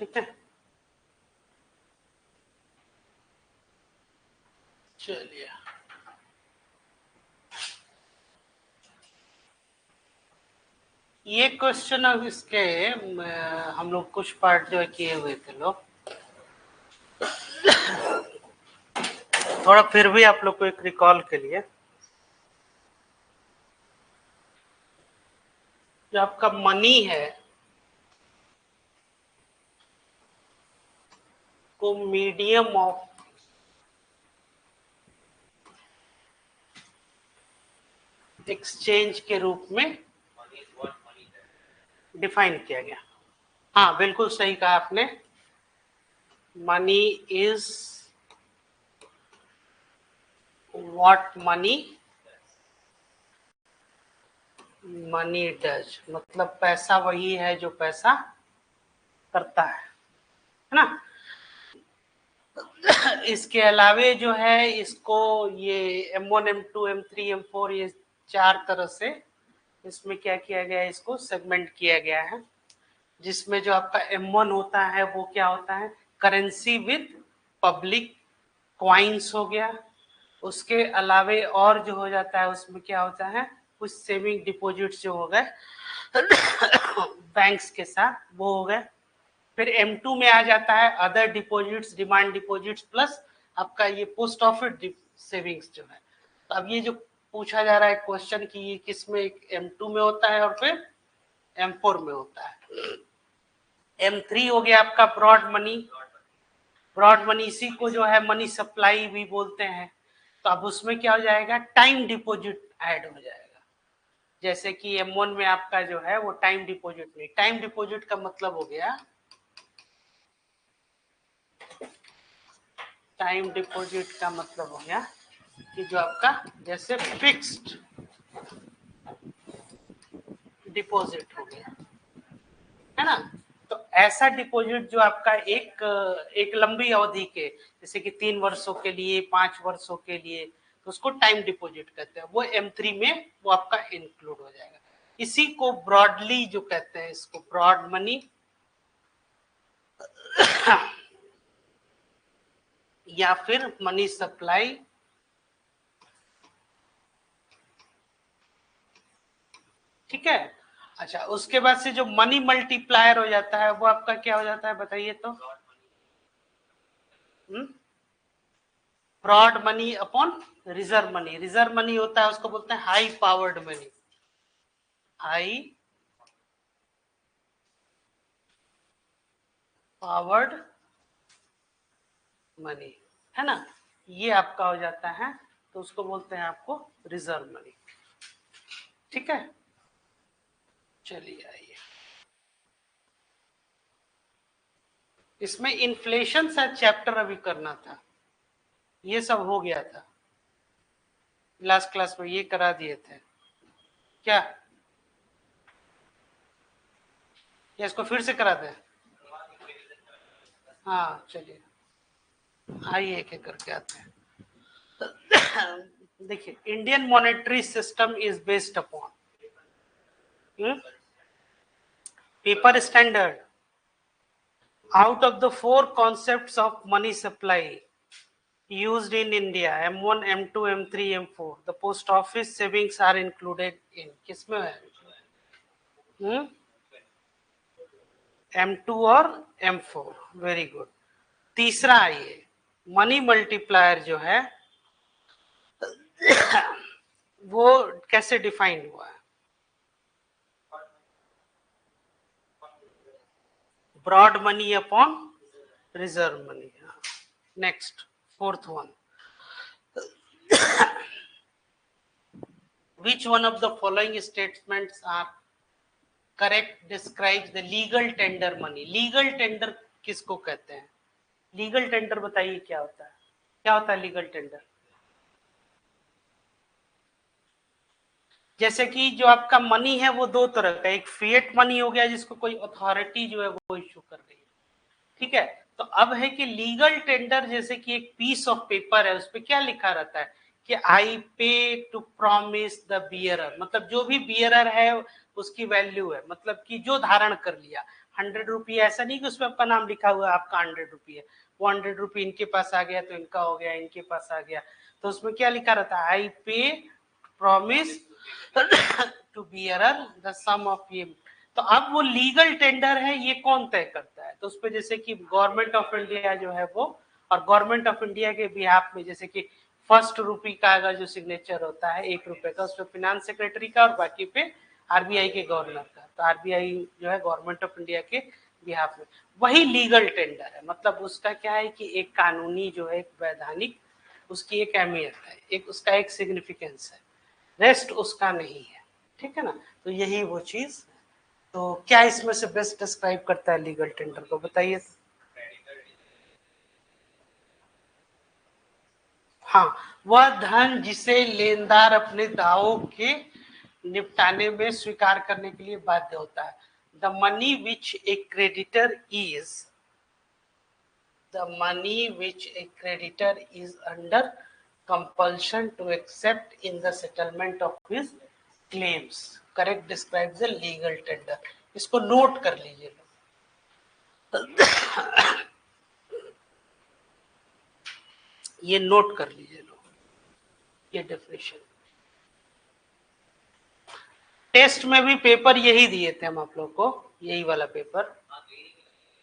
ठीक है, चलिए ये क्वेश्चन अब इसके हम लोग कुछ पार्ट जो है किए हुए थे लोग, थोड़ा फिर भी आप लोग को एक रिकॉल के लिए, जो आपका मनी है को मीडियम ऑफ एक्सचेंज के रूप में डिफाइन किया गया। हाँ बिल्कुल सही कहा आपने, money is what money does, मतलब पैसा वही है जो पैसा करता है ना। इसके अलावे जो है इसको ये M1 M2 M3 M4 ये 4 तरह से इसमें क्या किया गया है, इसको सेगमेंट किया गया है, जिसमें जो आपका M1 होता है वो क्या होता है, करेंसी विद पब्लिक क्वाइंस हो गया। उसके अलावे और जो हो जाता है उसमें क्या होता है, कुछ सेविंग डिपॉजिट्स जो हो गए बैंक्स के साथ वो हो गए। फिर M2 में आ जाता है other deposits, demand deposits plus आपका ये पोस्ट ऑफिस सेविंग्स जो है। तो अब ये जो पूछा जा रहा है क्वेश्चन कि ये किस में, M2 में होता है और फिर M4 में होता है। M3 हो गया आपका ब्रॉड मनी, ब्रॉड मनी इसी को जो है मनी सप्लाई भी बोलते हैं। तो अब उसमें क्या हो जाएगा, टाइम डिपॉजिट ऐड हो जाएगा। जैसे कि M1 में आपका जो है वो टाइम डिपॉजिट नहीं, टाइम डिपॉजिट का मतलब हो गया, टाइम डिपॉजिट का मतलब हो गया कि जो आपका जैसे फिक्स्ड डिपॉजिट हो गया है ना। तो ऐसा डिपॉजिट जो आपका एक लंबी अवधि के, जैसे कि 3 वर्षों के लिए, 5 वर्षों के लिए, तो उसको टाइम डिपॉजिट कहते हैं। वो M3 में वो आपका इंक्लूड हो जाएगा। इसी को ब्रॉडली जो कहते हैं, इसको ब्रॉड मनी या फिर मनी सप्लाई, ठीक है। अच्छा, उसके बाद से जो मनी मल्टीप्लायर हो जाता है वो आपका क्या हो जाता है बताइए तो, broad money upon reserve money. Reserve money होता है उसको बोलते हैं high powered money, high powered money है ना, ये आपका हो जाता है, तो उसको बोलते हैं आपको रिजर्व मनी। ठीक है, चलिए आइए, इसमें इन्फ्लेशन शायद चैप्टर अभी करना था, ये सब हो गया था लास्ट क्लास में, ये करा दिए थे क्या, या इसको फिर से करा दें? हाँ चलिए आइए एक एक करके आते हैं। देखिए, Indian monetary system is based upon paper standard. Out of the 4 concepts of money supply used in India, M1, M2, M3, M4, the post office savings are included in किसमें है? M2 और M4, वेरी गुड। तीसरा आइए, money multiplier जो है वो कैसे define हुआ है, broad money upon reserve money. Next, fourth one, which one of the following statements are correct describes the legal tender money? Legal tender किसको कहते हैं, लीगल टेंडर बताइए क्या होता है, क्या होता है लीगल टेंडर? जैसे कि जो आपका मनी है वो 2 तरह का, एक फिएट मनी हो गया जिसको कोई अथॉरिटी जो है वो इश्यू कर रही है, ठीक है। तो अब है कि लीगल टेंडर, जैसे कि एक पीस ऑफ पेपर है, उस पर क्या लिखा रहता है कि आई पे टू प्रॉमिस द बियरर, मतलब जो भी बियरर है उसकी वैल्यू है, मतलब कि जो धारण कर लिया, 100 रुपये, ऐसा नहीं कि उसमें आपका नाम लिखा हुआ है आपका 100 रुपये है, वो 100 रुपये इनके पास आ गया तो इनका हो गया, इनके पास आ गया, तो उसमें क्या लिखा रहता है, I pay promise to bearer the sum of ये। तो अब वो लीगल टेंडर है, ये कौन तय करता है, तो उस पर जैसे कि गवर्नमेंट ऑफ इंडिया जो है वो, और गवर्नमेंट ऑफ इंडिया के बिहाफ में जैसे कि फर्स्ट रुपी का अगर जो सिग्नेचर होता है 1 रुपए का, उसमें फिनांस सेक्रेटरी का और बाकी पे आरबीआई के गवर्नर का, तो आरबीआई जो है गवर्नमेंट ऑफ इंडिया के बिहाफ में, वही लीगल टेंडर है। मतलब उसका क्या है कि एक कानूनी जो है, एक वैधानिक उसकी एक अहमियत है, एक उसका एक सिग्निफिकेंस है, रेस्ट उसका नहीं है, ठीक है ना। तो यही वो चीज, तो क्या इसमें से बेस्ट डिस्क्राइब करता है लीगल टेंडर को, बताइए। हाँ, वह धन जिसे लेनदार अपने दावों के निपटाने में स्वीकार करने के लिए बाध्य होता है। The money which a creditor is, the money which a creditor is under compulsion to accept in the settlement of his claims correct describe the legal tender. इसको नोट कर लीजिए, ये नोट कर लीजिए लोग, ये डेफिनेशन। टेस्ट में भी पेपर यही दिए थे हम आप लोग को, यही वाला पेपर,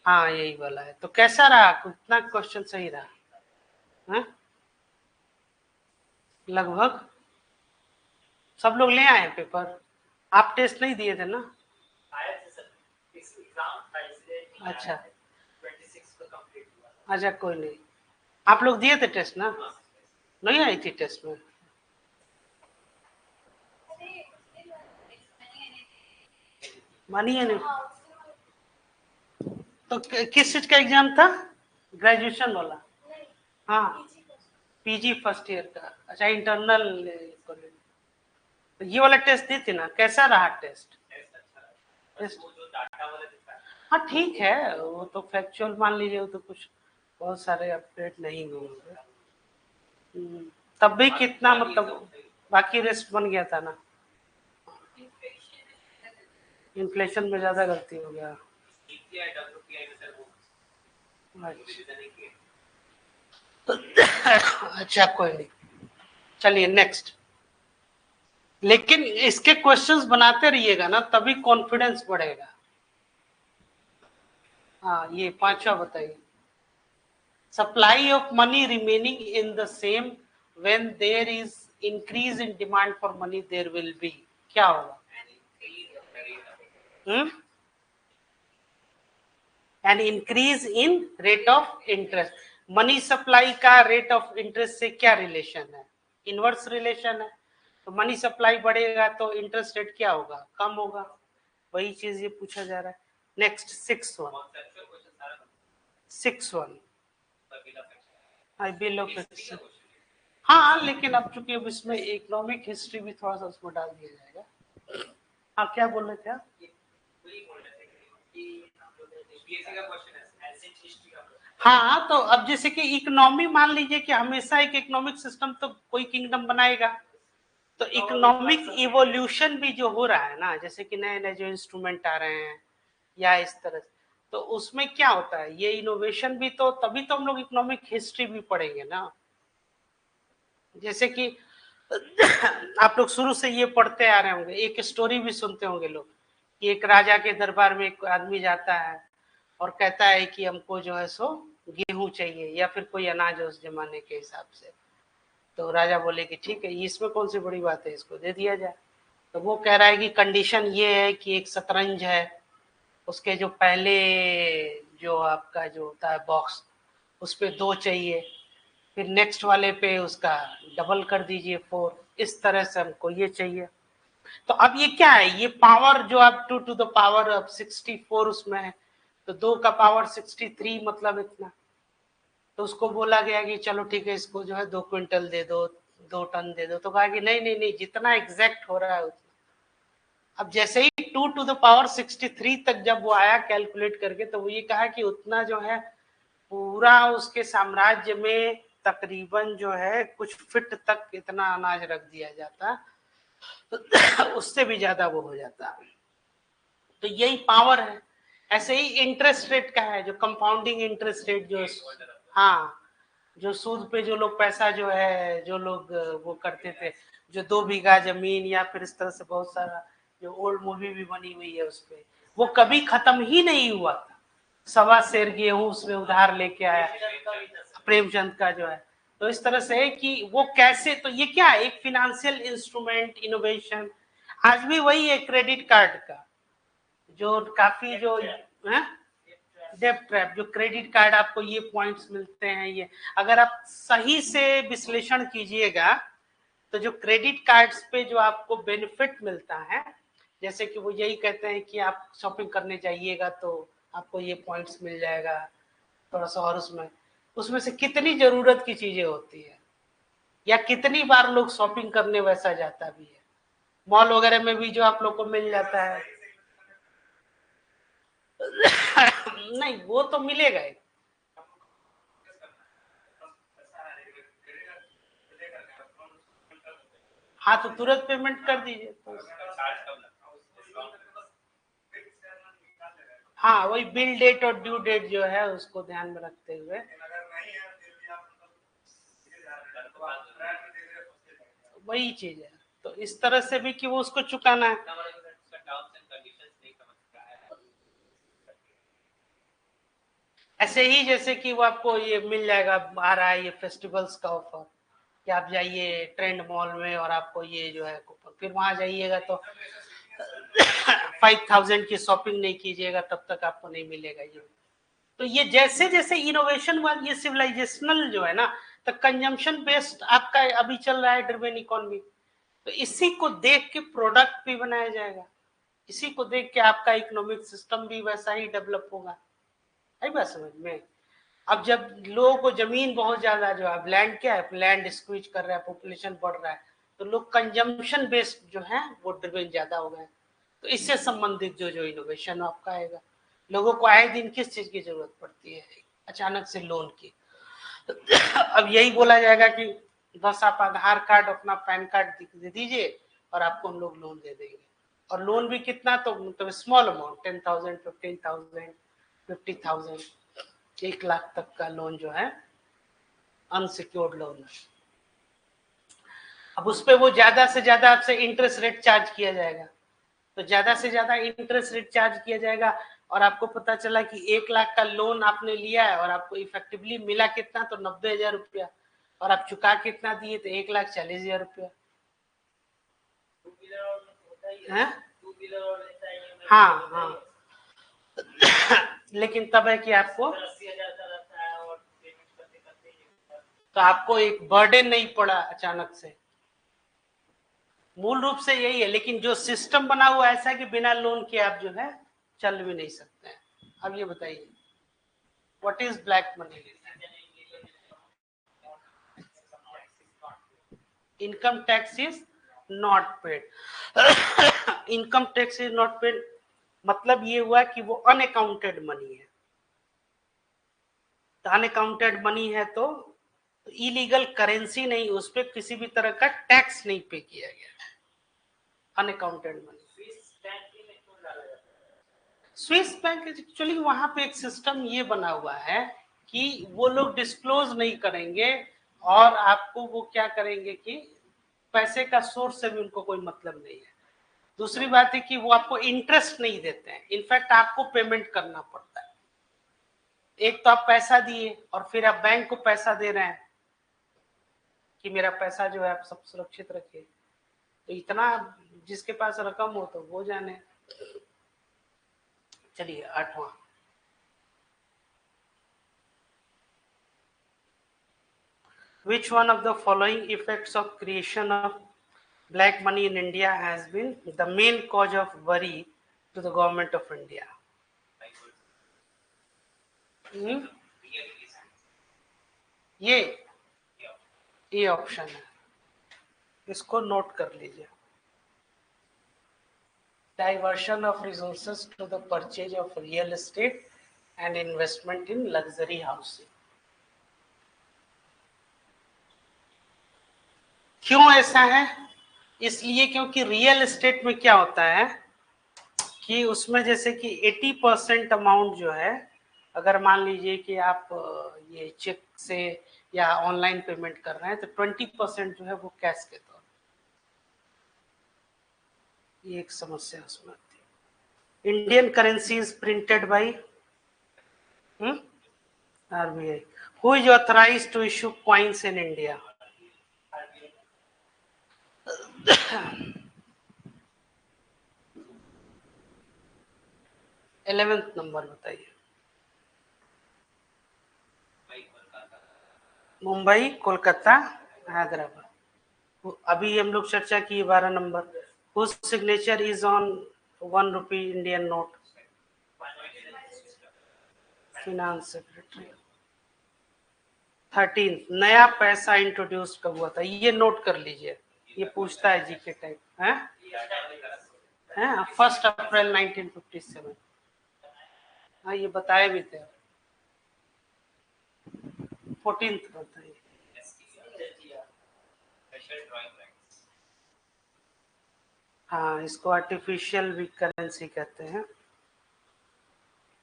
हाँ यही वाला है। तो कैसा रहा, कितना क्वेश्चन सही रहा है? लगभग सब लोग ले आए पेपर, आप टेस्ट नहीं दिए थे ना? अच्छा अच्छा, कोई नहीं, आप लोग दिए थे टेस्ट ना? नहीं आई थी टेस्ट में? मानिए नहीं, तो किस चीज का एग्जाम था, ग्रेजुएशन वाला? हाँ, पीजी फर्स्ट ईयर का, अच्छा इंटरनल। तो ये वाला टेस्ट दी थी ना, कैसा रहा टेस्ट? टेस्ट हाँ ठीक है, वो तो फैक्चुअल मान लीजिए, वो तो कुछ बहुत सारे अपडेट नहीं हुए होंगे। तब भी कितना मतलब बाकी रेस्ट बन गया था ना, इन्फ्लेशन में ज्यादा गलती हो गया। अच्छा कोई नहीं, चलिए नेक्स्ट। लेकिन इसके क्वेश्चंस बनाते रहिएगा ना, तभी कॉन्फिडेंस बढ़ेगा। हाँ, ये पांचवा बताइए। Supply of money remaining in the same when there is increase in demand for money there will be, क्या होगा? An increase in rate of interest. Money supply का रेट ऑफ इंटरेस्ट से क्या रिलेशन है? इनवर्स रिलेशन है। तो money supply बढ़ेगा तो इंटरेस्ट रेट क्या होगा? कम होगा। वही चीज ये पूछा जा रहा है। Next 6-1 I bill of exchange. हाँ लेकिन अब चूंकि अब इसमें इकोनॉमिक हिस्ट्री भी थोड़ा सा उसमें डाल दिया जाएगा। हाँ क्या बोल रहे थे आप? हाँ, तो अब जैसे कि इकोनॉमी मान लीजिए कि हमेशा एक इकोनॉमिक सिस्टम तो कोई किंगडम बनाएगा, तो इकोनॉमिक इवोल्यूशन भी जो हो रहा है ना, जैसे कि नए नए जो इंस्ट्रूमेंट आ रहे हैं या इस तरह, तो उसमें क्या होता है, ये इनोवेशन भी तो तभी तो हम लोग इकोनॉमिक हिस्ट्री भी पढ़ेंगे ना। जैसे कि आप लोग शुरू से ये पढ़ते आ रहे होंगे, एक स्टोरी भी सुनते होंगे लोग कि एक राजा के दरबार में एक आदमी जाता है और कहता है कि हमको जो है सो गेहूं चाहिए या फिर कोई अनाज उस जमाने के हिसाब से। तो राजा बोले कि ठीक है, इसमें कौन सी बड़ी बात है, इसको दे दिया जाए। तो वो कह रहा है कि कंडीशन ये है कि एक शतरंज है, उसके जो पहले जो आपका जो होता है बॉक्स, उस पर 2 चाहिए, फिर नेक्स्ट वाले पे उसका डबल कर दीजिए 4, इस तरह से हमको ये चाहिए। तो अब ये क्या है, ये पावर जो आप 2 टू द पावर अब 64 उसमें है, तो 2 का पावर 63 मतलब इतना। तो उसको बोला गया कि चलो ठीक है, इसको जो है 2 क्विंटल दे दो, 2 टन दे दो। तो कहा कि नहीं नहीं नहीं, जितना एग्जैक्ट हो रहा है उतना। अब जैसे ही 2 टू द पावर 63 तक जब वो आया कैलकुलेट करके, तो वो ये कहा कि उतना जो है पूरा उसके साम्राज्य में तकरीबन जो है कुछ फिट तक इतना अनाज रख दिया जाता, तो उससे भी ज्यादा वो हो जाता। तो यही पावर है ऐसे ही इंटरेस्ट रेट का है, जो कंपाउंडिंग इंटरेस्ट रेट, जो हाँ जो सूद पे जो लोग पैसा जो है, जो लोग वो करते थे, जो 2 बीघा जमीन या फिर इस तरह से बहुत सारा, जो ओल्ड मूवी भी बनी हुई है उस पे, वो कभी खत्म ही नहीं हुआ था। 1.25 गेहूं उसमें उधार लेके आया, प्रेमचंद का जो है। तो इस तरह से है कि वो कैसे, तो ये क्या है, एक फिनेंशियल इंस्ट्रूमेंट इनोवेशन। आज भी वही है क्रेडिट कार्ड का, जो काफी जो है डेब्ट ट्रैप, जो क्रेडिट कार्ड आपको ये पॉइंट्स मिलते हैं, ये अगर आप सही से विश्लेषण कीजिएगा तो जो क्रेडिट कार्ड्स पे जो आपको बेनिफिट मिलता है, जैसे कि वो यही कहते हैं कि आप शॉपिंग करने जाइएगा तो आपको ये पॉइंट्स मिल जाएगा थोड़ा सा, और उसमें उसमें से कितनी जरूरत की चीजें होती है, या कितनी बार लोग शॉपिंग करने वैसा जाता भी है, मॉल वगैरह में भी जो आप लोग को मिल जाता है। नहीं वो तो मिलेगा ही। हाँ तो तुरंत पेमेंट कर दीजिए तो। हाँ वही बिल डेट और ड्यू डेट जो है उसको ध्यान में रखते हुए वही चीज है। तो इस तरह से भी कि वो उसको चुकाना है। ऐसे ही जैसे कि वो आपको ये मिल जाएगा, आ रहा है ये फेस्टिवल्स का ऑफर, कि आप जाइए ट्रेंड मॉल में और आपको ये जो है कूपन, फिर वहां जाइएगा तो 5,000 की शॉपिंग नहीं कीजिएगा तब तक आपको नहीं मिलेगा ये। तो ये जैसे जैसे इनोवेशन हुआ, ये सिविलाइजेशनल जो है ना, तो कंजम्पशन बेस्ड आपका अभी चल रहा है ड्रिवन इकोनॉमी, तो इसी को देख के प्रोडक्ट भी बनाया जाएगा, इसी को देख के आपका इकोनॉमिक सिस्टम भी वैसा ही डेवलप होगा। आई बात समझ में। अब जब लोगों को जमीन बहुत ज्यादा जो है, लैंड क्या है, लैंड स्क्वीज कर रहा है, पॉपुलेशन बढ़ रहा है, तो लोग कंजम्पशन बेस्ड जो है वो ड्रिवन ज्यादा हो गए। तो इससे संबंधित जो जो इनोवेशन आपका आएगा, लोगों को आए दिन किस चीज की जरूरत पड़ती है, अचानक से लोन की। अब यही बोला जाएगा कि बस आप आधार कार्ड अपना पैन कार्ड दे दीजिए और आपको हम लोग लोन दे देंगे, और लोन भी कितना, तो मतलब स्मॉल अमाउंट, 10,000, 15,000, 50,000, 1 लाख तक का लोन जो है अनसिक्योर्ड लोन है। अब उस पर वो ज्यादा से ज्यादा आपसे इंटरेस्ट रेट चार्ज किया जाएगा, तो ज्यादा से ज्यादा इंटरेस्ट रेट चार्ज किया जाएगा, और आपको पता चला कि 1 लाख का लोन आपने लिया है और आपको इफेक्टिवली मिला कितना, तो 90,000 रुपया, और आप चुका कितना दिए, तो 1,40,000 रुपया है। हाँ हाँ। लेकिन तब है कि आपको, तो आपको एक बर्डन नहीं पड़ा अचानक से, मूल रूप से यही है। लेकिन जो सिस्टम बना हुआ ऐसा है कि बिना लोन के आप जो है चल भी नहीं सकते हैं। अब ये बताइए what is black money. Income tax is not paid. Income tax is not paid मतलब ये हुआ कि वो अनअकाउंटेड मनी है। तो अनअकाउंटेड मनी है तो इलीगल करेंसी नहीं, उस पर किसी भी तरह का टैक्स नहीं पे किया गया, unaccounted money. Swiss bank actually वहां पे एक सिस्टम ये बना हुआ है कि वो लोग डिस्क्लोज नहीं करेंगे, और आपको वो क्या करेंगे कि पैसे का सोर्स से भी उनको कोई मतलब नहीं है। दूसरी बात है कि वो आपको इंटरेस्ट नहीं देते हैं, इनफैक्ट आपको पेमेंट करना पड़ता है। एक तो आप पैसा दिए और फिर आप बैंक को पैसा दे रहे हैं कि मेरा पैसा जो है आप सब सुरक्षित रखिए। तो इतना जिसके पास रकम हो तो वो जाने। चलिए 8वां, which one of the following effects of creation of black money in India has been the main cause of worry to the government of India? ये ऑप्शन है, इसको नोट कर लीजिए। Diversion of resources to the purchase of real estate and investment in luxury housing. क्यों ऐसा है? इसलिए क्योंकि रियल एस्टेट में क्या होता है कि उसमें जैसे कि 80% अमाउंट जो है, अगर मान लीजिए कि आप ये चेक से या ऑनलाइन पेमेंट कर रहे हैं तो 20% जो है वो कैश के तौर पर, ये एक समस्या उसमें आती है। Indian currency is printed by RBI. Who is authorized to issue coins in India? 11th number बताइए। मुंबई, कोलकाता, हैदराबाद। अभी हम लोग चर्चा की 12 number. Whose signature is on 1 rupee Indian note? Finance secretary. 13 नया पैसा इंट्रोड्यूस कब हुआ था? ये नोट कर लीजिए, ये पूछता है जीके टाइप है। 1 अप्रैल 1957। हाँ, ये बताए भी थे। 14th बताइए। हाँ, इसको आर्टिफिशियल वीक करेंसी कहते हैं।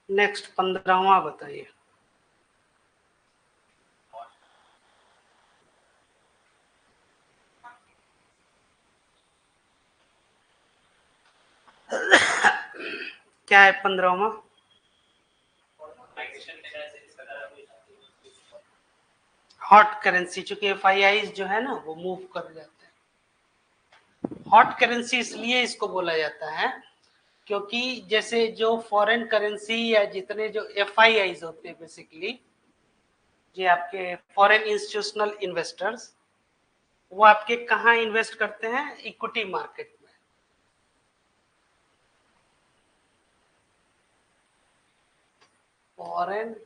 नेक्स्ट 15वां बताइए। क्या है 15वां? हॉट करेंसी, चूंकि FIIs जो है ना वो मूव कर जाते हैं। हॉट करेंसी इसलिए इसको बोला जाता है क्योंकि जैसे जो फॉरेन करेंसी या जितने जो FIIs होते हैं बेसिकली, जो आपके फॉरेन इंस्टीट्यूशनल इन्वेस्टर्स, वो आपके कहाँ इन्वेस्ट करते हैं? इक्विटी मार्केट में। फॉरेन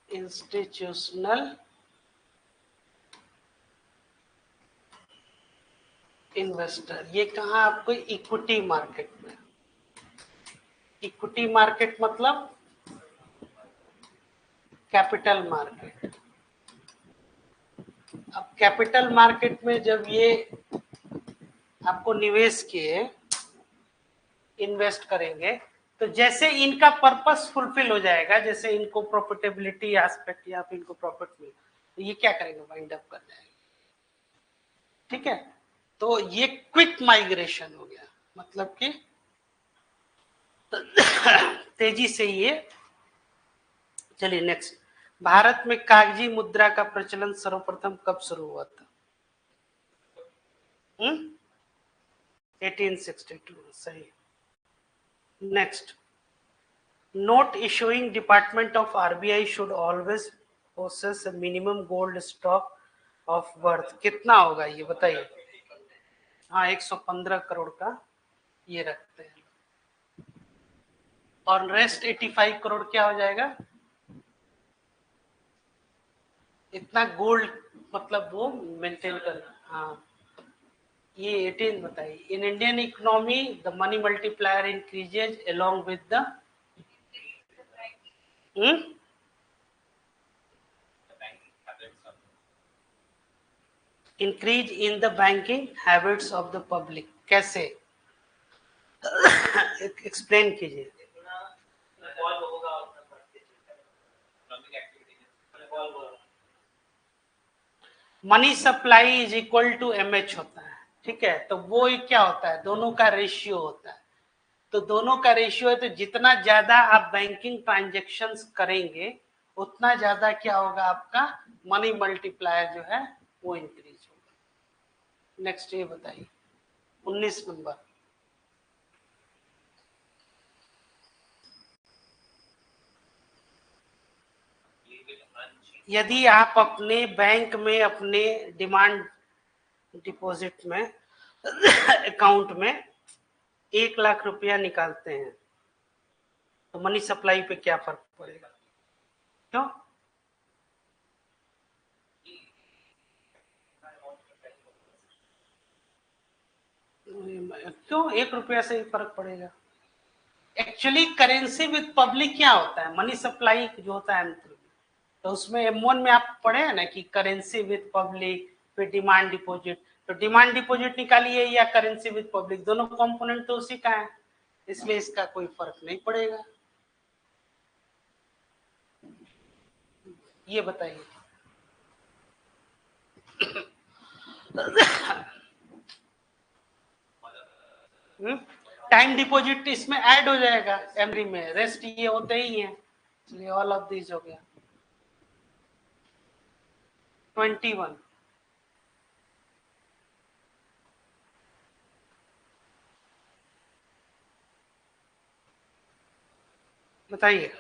इंस्टीट्यूशनल इन्वेस्टर, ये कहाँ? आपको इक्विटी मार्केट में। इक्विटी मार्केट मतलब कैपिटल मार्केट। अब कैपिटल मार्केट में जब ये आपको निवेश किए, इन्वेस्ट करेंगे, तो जैसे इनका पर्पस फुलफिल हो जाएगा, जैसे इनको प्रॉफिटेबिलिटी एस्पेक्ट या फिर इनको प्रॉफिट मिले, तो ये क्या करेंगे? वाइंड अप कर जाएंगे। ठीक है, तो ये क्विक माइग्रेशन हो गया, मतलब कि तेजी से ये। चलिए नेक्स्ट। भारत में कागजी मुद्रा का प्रचलन सर्वप्रथम कब शुरू हुआ था? 1862, सही। Next. Note issuing department of RBI should always possess a minimum gold stock of worth कितना होगा ये बताइए? हाँ, 115 करोड़ का ये रखते हैं, और रेस्ट 85 करोड़ क्या हो जाएगा? इतना गोल्ड मतलब वो मेंटेन करना। हाँ, ये 18 बताइए। In Indian economy the money multiplier increases along with the increase in the banking habits of the public. कैसे? एक्सप्लेन कीजिए। Money supply is equal to MH होता है, ठीक है, तो वो क्या होता है? दोनों का रेशियो होता है। तो दोनों का रेशियो है, तो जितना ज्यादा आप बैंकिंग ट्रांजेक्शन्स करेंगे उतना ज्यादा क्या होगा? आपका मनी मल्टीप्लायर जो है वो इंक्रीज होगा। नेक्स्ट ये बताइए 19 नंबर। यदि आप अपने बैंक में अपने डिमांड डिपॉजिट में अकाउंट में 1 लाख रुपया निकालते हैं तो मनी सप्लाई पे क्या फर्क पड़ेगा? क्यों? क्यों 1 रुपया से ही फर्क पड़ेगा? एक्चुअली करेंसी विद पब्लिक क्या होता है? मनी सप्लाई जो होता है, तो उसमें M1 में आप पढ़े हैं ना कि करेंसी विद पब्लिक, फिर डिमांड डिपॉजिट। तो डिमांड डिपॉजिट निकालिए या करेंसी विद पब्लिक, दोनों कंपोनेंट तो उसी का है। इसलिए इसका कोई फर्क नहीं पड़ेगा। ये बताइए। टाइम डिपॉजिट इसमें ऐड हो जाएगा एमरी में, रेस्ट ये होते ही है, इसलिए ऑल ऑफ दिस हो गया। 21 बताइए।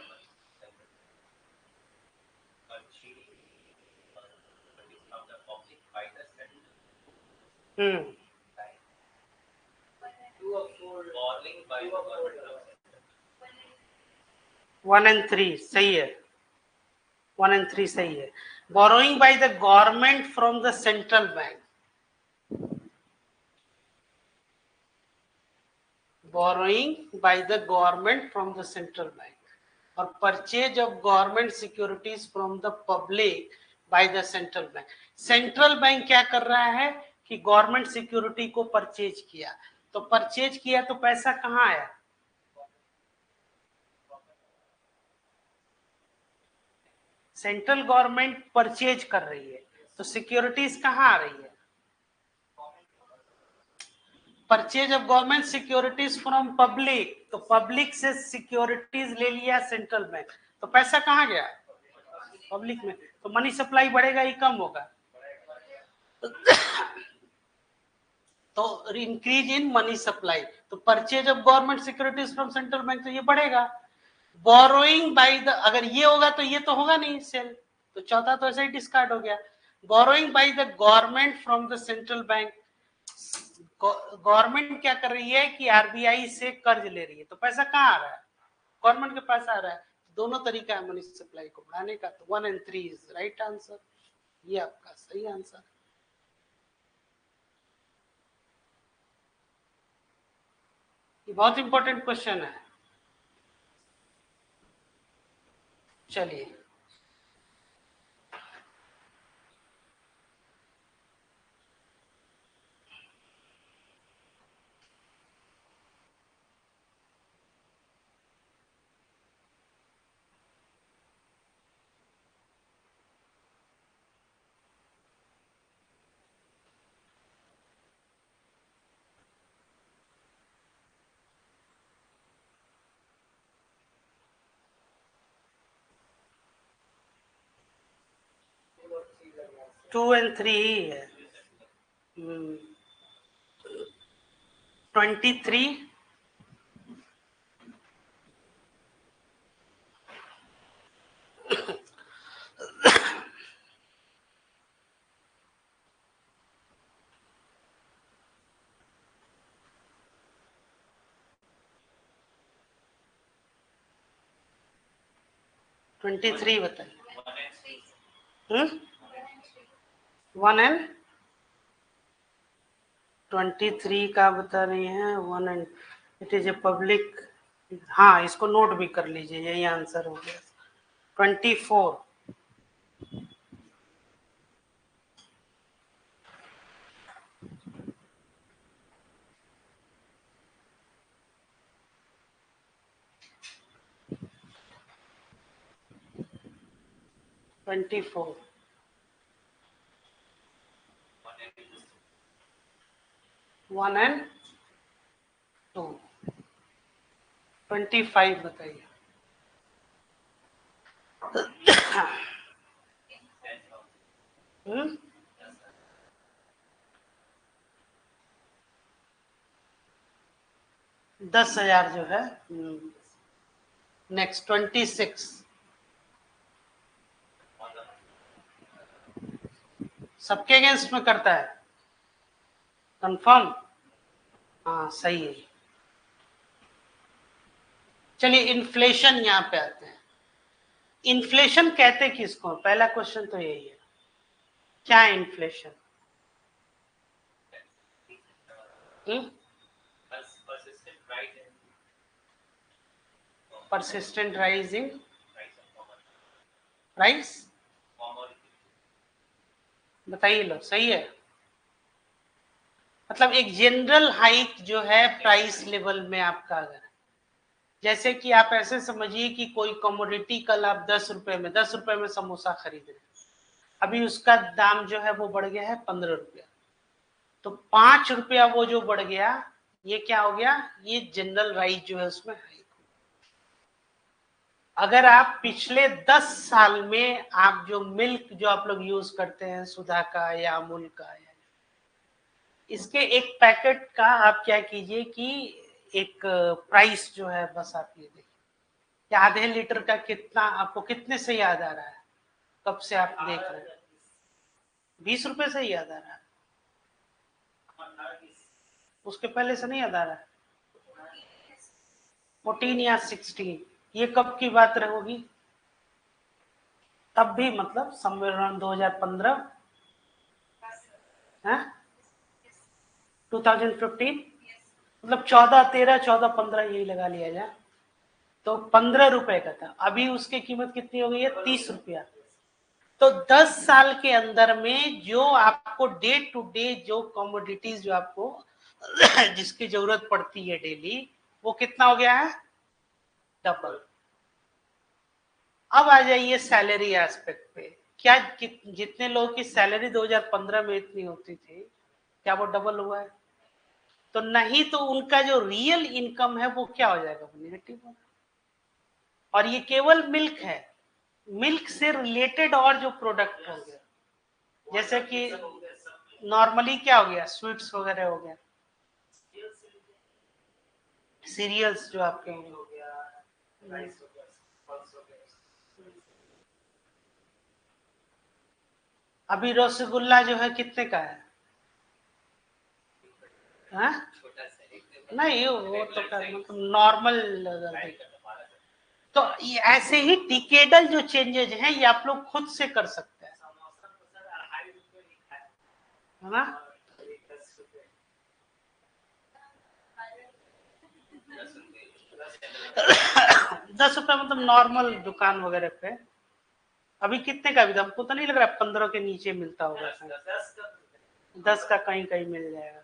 हम्म 1 and 3 सही है, 1 and 3 सही है। Borrowing by the government from the central bank, borrowing by the government from the central bank, और purchase of government securities from the public by the central bank. Central bank क्या कर रहा है कि गवर्नमेंट सिक्योरिटी को purchase किया, तो purchase किया तो पैसा कहाँ आया? सेंट्रल गवर्नमेंट परचेज कर रही है, तो सिक्योरिटीज कहाँ आ रही है? Purchase of government securities from public, तो पब्लिक से सिक्योरिटीज ले लिया सेंट्रल बैंक, तो पैसा कहाँ गया? पब्लिक में। तो मनी सप्लाई बढ़ेगा ही कम होगा? तो इंक्रीज इन मनी सप्लाई, तो purchase of government securities from central bank, तो ये बढ़ेगा। बोरोइंग बाय द, अगर ये होगा तो ये तो होगा नहीं सेल, तो चौथा तो ऐसे ही डिस्कार्ड हो गया। Borrowing by the government from the central bank, government क्या कर रही है कि आरबीआई से कर्ज ले रही है, तो पैसा कहाँ आ रहा है? गवर्नमेंट के पास आ रहा है। दोनों तरीका है मनी सप्लाई को बढ़ाने का, तो 1 and 3 इज राइट आंसर, ये आपका सही आंसर। ये बहुत इंपॉर्टेंट क्वेश्चन है। चलिए, टू एंड थ्री ही है। 23 23 बताइए। 1 and 23 का बता रही हैं, 1 and it is a public. हाँ, इसको नोट भी कर लीजिए, यही आंसर हो गया। 24 24 1 and 2 25 बताइए। हम्म 10,000 जो है। नेक्स्ट 26 सबके अगेंस्ट में करता है, कंफर्म? हाँ सही है। चलिए इन्फ्लेशन यहाँ पे आते हैं। इन्फ्लेशन कहते किसको? पहला क्वेश्चन तो यही है, क्या है inflation? persistent rise in price, बताइए लो, सही है। मतलब एक जनरल हाइक जो है प्राइस लेवल में आपका, अगर जैसे कि आप ऐसे समझिए कि कोई कमोडिटी कल आप 10 रुपए में समोसा खरीद रहे, अभी उसका दाम जो है वो बढ़ गया है 15 रुपया, तो 5 रुपया वो जो बढ़ गया, ये क्या हो गया, ये जनरल राइस जो है उसमें हाइक। अगर आप पिछले 10 साल में आप जो मिल्क जो आप लोग यूज करते हैं सुधा का या अमूल का, इसके एक पैकेट का आप क्या कीजिए कि एक प्राइस जो है बस आप ये देखिए कि आधे लीटर का कितना, आपको कितने से याद आ रहा है, कब से आप देख रहे हैं, 20 रुपए से याद आ रहा है, उसके पहले से नहीं याद आ रहा है, 14 या 16, ये कब की बात होगी, तब भी मतलब समवेयर अराउंड 2015 है, 2015, मतलब 14, 13, 14, 15 यही लगा लिया जाए, तो 15 रुपए का था, अभी उसकी कीमत कितनी हो गई है, 30 रुपया। तो 10 साल के अंदर में जो आपको डे टू डे जो कमोडिटीज जो आपको जिसकी जरूरत पड़ती है डेली, वो कितना हो गया है, डबल। अब आ जाइए सैलरी एस्पेक्ट पे, क्या जितने लोगों की सैलरी 2015 में इतनी होती थी, क्या वो डबल हुआ है, तो नहीं, तो उनका जो रियल इनकम है वो क्या हो जाएगा, नेगेटिव। और ये केवल मिल्क है, मिल्क से रिलेटेड और जो प्रोडक्ट हो गया, जैसे कि नॉर्मली क्या हो गया, स्वीट्स वगैरह हो गया, सीरियल्स जो आपके हो गया, अभी रसगुल्ला जो है कितने का है, हाँ? नहीं वो तो मतलब नॉर्मल, तो ये ऐसे ही डिकेडल जो चेंजेस हैं ये आप लोग खुद से कर सकते हैं, है ना। 10 रुपए मतलब नॉर्मल दुकान वगैरह पे, अभी कितने का भी, हमको तो नहीं लग रहा 15 के नीचे मिलता होगा, 10 का कहीं कहीं मिल जाएगा।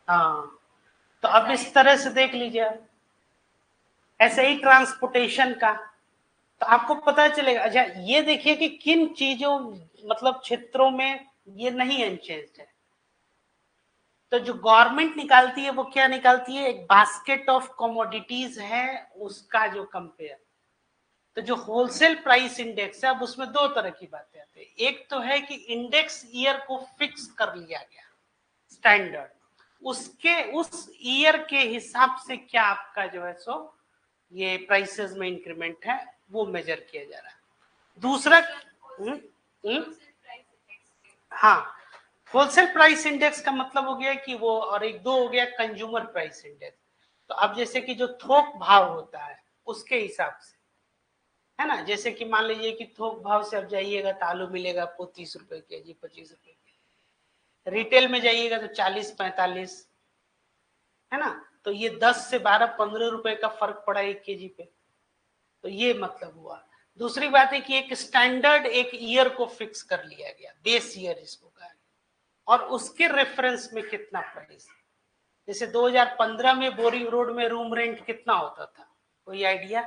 हाँ, तो अब इस तरह से देख लीजिए, ऐसे ही ट्रांसपोर्टेशन का, तो आपको पता चलेगा। अच्छा ये देखिए कि किन चीजों मतलब क्षेत्रों में ये नहीं अनचेंज्ड है, तो जो गवर्नमेंट निकालती है वो क्या निकालती है, एक बास्केट ऑफ कमोडिटीज है उसका जो कंपेयर, तो जो होलसेल प्राइस इंडेक्स है, अब उसमें दो तरह की बातें आती है, एक तो है कि इंडेक्स ईयर को फिक्स कर लिया गया स्टैंडर्ड, उसके उस ईयर के हिसाब से क्या आपका जो है सो ये प्राइसेस में इंक्रीमेंट है वो मेजर किया जा रहा है। दूसरा हाँ, होलसेल प्राइस इंडेक्स का मतलब हो गया कि वो, और एक दो हो गया कंज्यूमर प्राइस इंडेक्स, तो अब जैसे कि जो थोक भाव होता है उसके हिसाब से, है ना, जैसे कि मान लीजिए कि थोक भाव से अब जाइएगा तो आलू मिलेगा आपको 30 रुपए के जी, 25 रुपए के, रिटेल में जाइएगा तो 40-45, है ना, तो ये 10 से 12-15 रुपए का फर्क पड़ा 1 kg पे, तो ये मतलब हुआ। दूसरी बात है कि एक स्टैंडर्ड एक ईयर को फिक्स कर लिया गया, बेस ईयर इसको कहा, और उसके रेफरेंस में कितना प्राइस, जैसे 2015 में बोरिंग रोड में रूम रेंट कितना होता था, कोई आइडिया,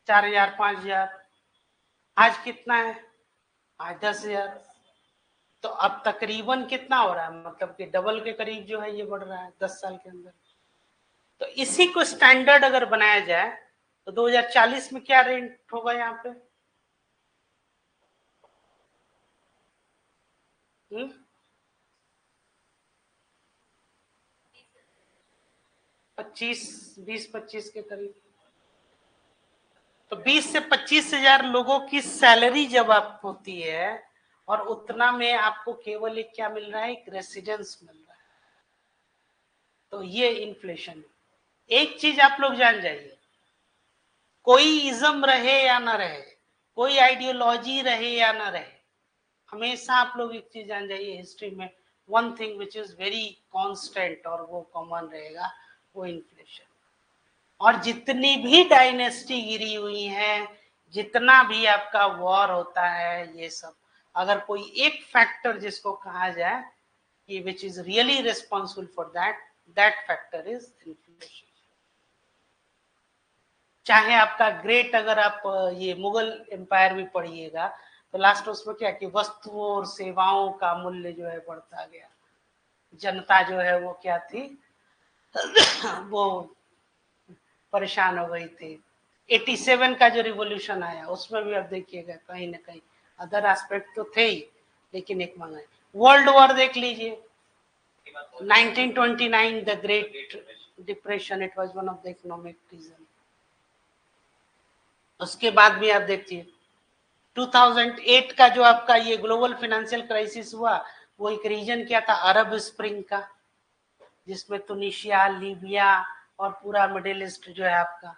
4,000 5,000, आज कितना है, आज 10,000, तो अब तकरीबन कितना हो रहा है, मतलब कि डबल के करीब जो है ये बढ़ रहा है 10 साल के अंदर। तो इसी को स्टैंडर्ड अगर बनाया जाए तो 2040 में क्या रेंट होगा यहाँ पे, 20-25 के करीब, तो 20 से 25,000 लोगों की सैलरी जब आप होती है, और उतना में आपको केवल एक क्या मिल रहा है, एक रेसिडेंस मिल रहा है, तो ये इन्फ्लेशन है। एक चीज आप लोग जान जाइए, कोई इज्म रहे या ना रहे, कोई आइडियोलॉजी रहे या ना रहे, हमेशा आप लोग एक चीज जान जाइए, हिस्ट्री में one thing which is very constant और वो कॉमन रहेगा, वो इन्फ्लेशन। और जितनी भी डायनेस्टी गिरी हुई है, जितना भी आपका वॉर होता है, ये सब अगर कोई एक फैक्टर जिसको कहा जाए कि which is really responsible for that factor is inflation. चाहे आपका ग्रेट, अगर आप ये मुगल एम्पायर भी पढ़िएगा तो लास्ट उसमें क्या कि वस्तुओं और सेवाओं का मूल्य जो है बढ़ता गया, जनता जो है वो क्या थी वो परेशान हो गई थी। 87 का जो रिवॉल्यूशन आया उसमें भी आप देखिएगा कहीं ना कहीं अदर एस्पेक्ट तो थे ही, लेकिन एक महंगाई। वर्ल्ड वॉर देख लीजिए 1929 the great depression, it was one of the economic reason. उसके बाद भी आप देखिए 2008 का जो आपका ये ग्लोबल फाइनेंशियल क्राइसिस हुआ, वो एक रीजन क्या था, अरब स्प्रिंग का, जिसमें तुनिशिया, लीबिया और पूरा मिडिल ईस्ट जो है आपका।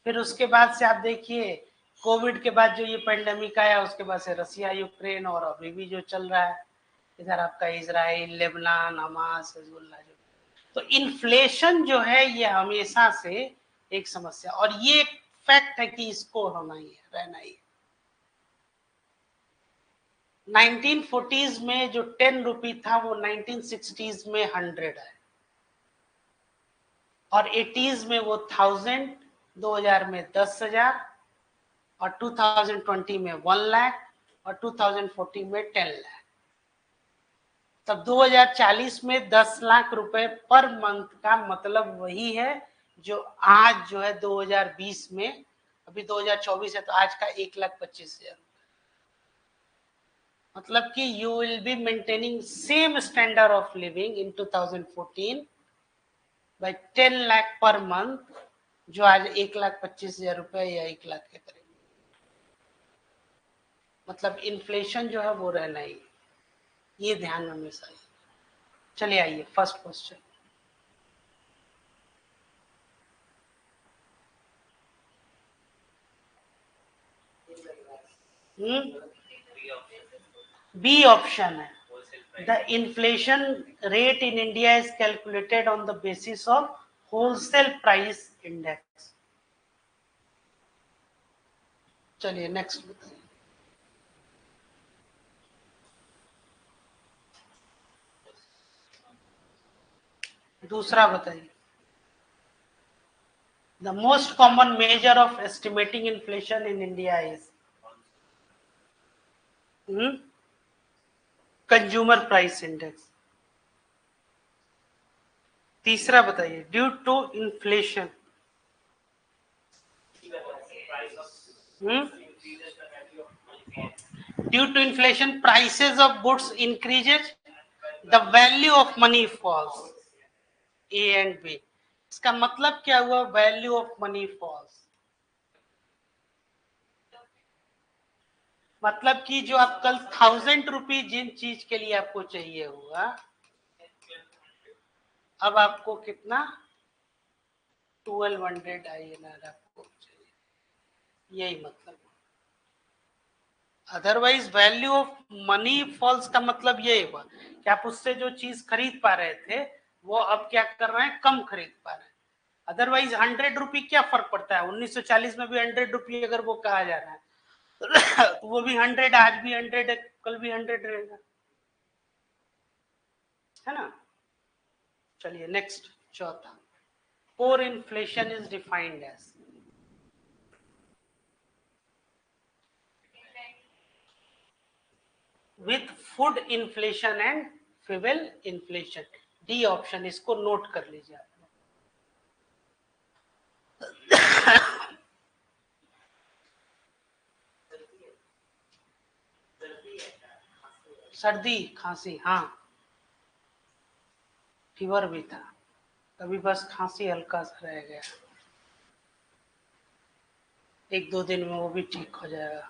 फिर उसके बाद से आप देखिए कोविड के बाद जो ये पेंडेमिक आया, उसके बाद से रसिया यूक्रेन, और अभी भी जो चल रहा है इधर आपका इजराइल, लेबनान, हमास, हिजबुल्लाह जो। तो इन्फ्लेशन जो है ये हमेशा से एक समस्या, और ये एक फैक्ट है कि इसको होना ही है, रहना ही है। 1940s में जो 10 रुपी था वो 1960s में 100 है, और 80s में वो 1000, 2000 में 10,000, और 2020 में 1 लाख, और 2040 में 10 लाख। तब 2040 में 10 लाख रुपए पर मंथ का मतलब वही है जो आज जो है 2020 में, अभी 2024 है तो आज का 1,25,000। मतलब कि you will be maintaining same standard of living in 2014 by 10 lakh per month, जो आज 1,25,000 रुपए या 1 लाख के करीब। मतलब इन्फ्लेशन जो है वो रहना ही, ये ध्यान में हमेशा। चलिए आइए फर्स्ट क्वेश्चन। बी ऑप्शन है, the inflation rate in India is calculated on the basis of wholesale price index. चलिए नेक्स्ट बताइए। दूसरा बताइए। The most common measure of estimating inflation in India is consumer price index. तीसरा बताइए, due to inflation due to inflation prices of goods increases, the value of money falls. A and B. इसका मतलब क्या हुआ, value of money false? मतलब कि जो आप कल 1000 रुपी जिन चीज के लिए आपको चाहिए हुआ, अब आपको कितना 1200 INR आपको चाहिए, यही मतलब। Otherwise value of money falls का मतलब ये हुआ कि आप उससे जो चीज खरीद पा रहे थे वो अब क्या कर रहे हैं, कम खरीद पा रहे हैं। अदरवाइज 100 रुपी क्या फर्क पड़ता है, 1940 में भी 100 रुपी अगर वो कहा जा रहा है तो वो भी 100, आज भी 100 है, कल भी 100 रहेगा, है ना। चलिए नेक्स्ट, चौथा। Core inflation is defined as with food inflation and fuel inflation. D option, इसको नोट कर लीजिए आप। सर्दी खांसी, हाँ फीवर भी था, अभी बस खांसी हल्का सा रह गया, 1-2 दिन में वो भी ठीक हो जाएगा।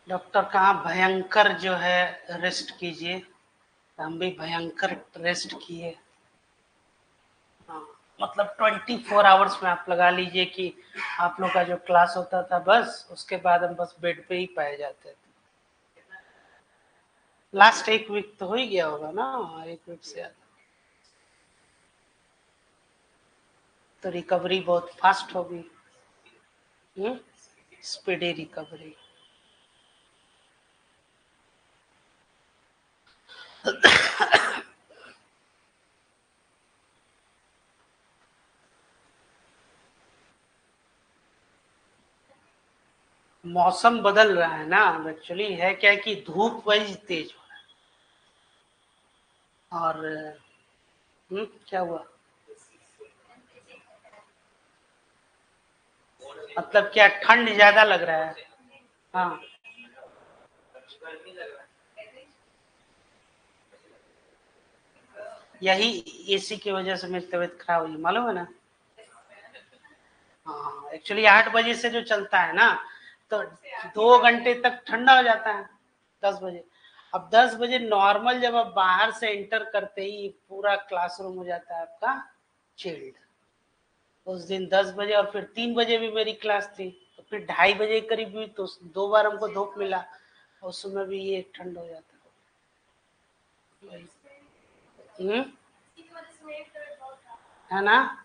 डॉक्टर कहा भयंकर जो है रेस्ट कीजिए, हम भी भयंकर रेस्ट किए। हाँ, मतलब 24 आवर्स में आप लगा लीजिए कि आप लोग का जो क्लास होता था बस उसके बाद हम बस बेड पे ही पाए जाते थे। लास्ट 1 वीक तो हो ही गया होगा ना, 1 वीक से ज्यादा। तो रिकवरी बहुत फास्ट होगी, स्पीडी रिकवरी। मौसम बदल रहा है ना, एक्चुअली है क्या कि धूप वही तेज हो रहा है, और क्या हुआ, मतलब क्या ठंड ज्यादा लग रहा है? हाँ, यही एसी की वजह से मेरी तबीयत खराब हुई, मालूम है ना। हाँ, एक्चुअली 8 बजे से जो चलता है ना, तो 2 घंटे तक ठंडा हो जाता है 10 बजे। अब 10 बजे नॉर्मल जब आप बाहर से एंटर करते ही पूरा क्लासरूम हो जाता है आपका चिल्ड। उस दिन 10 बजे और फिर 3 बजे भी मेरी क्लास थी, तो फिर 2:30 बजे करीब भी, तो 2 बार हमको धूप मिला, उस समय भी ये ठंड हो जाता है। है ना।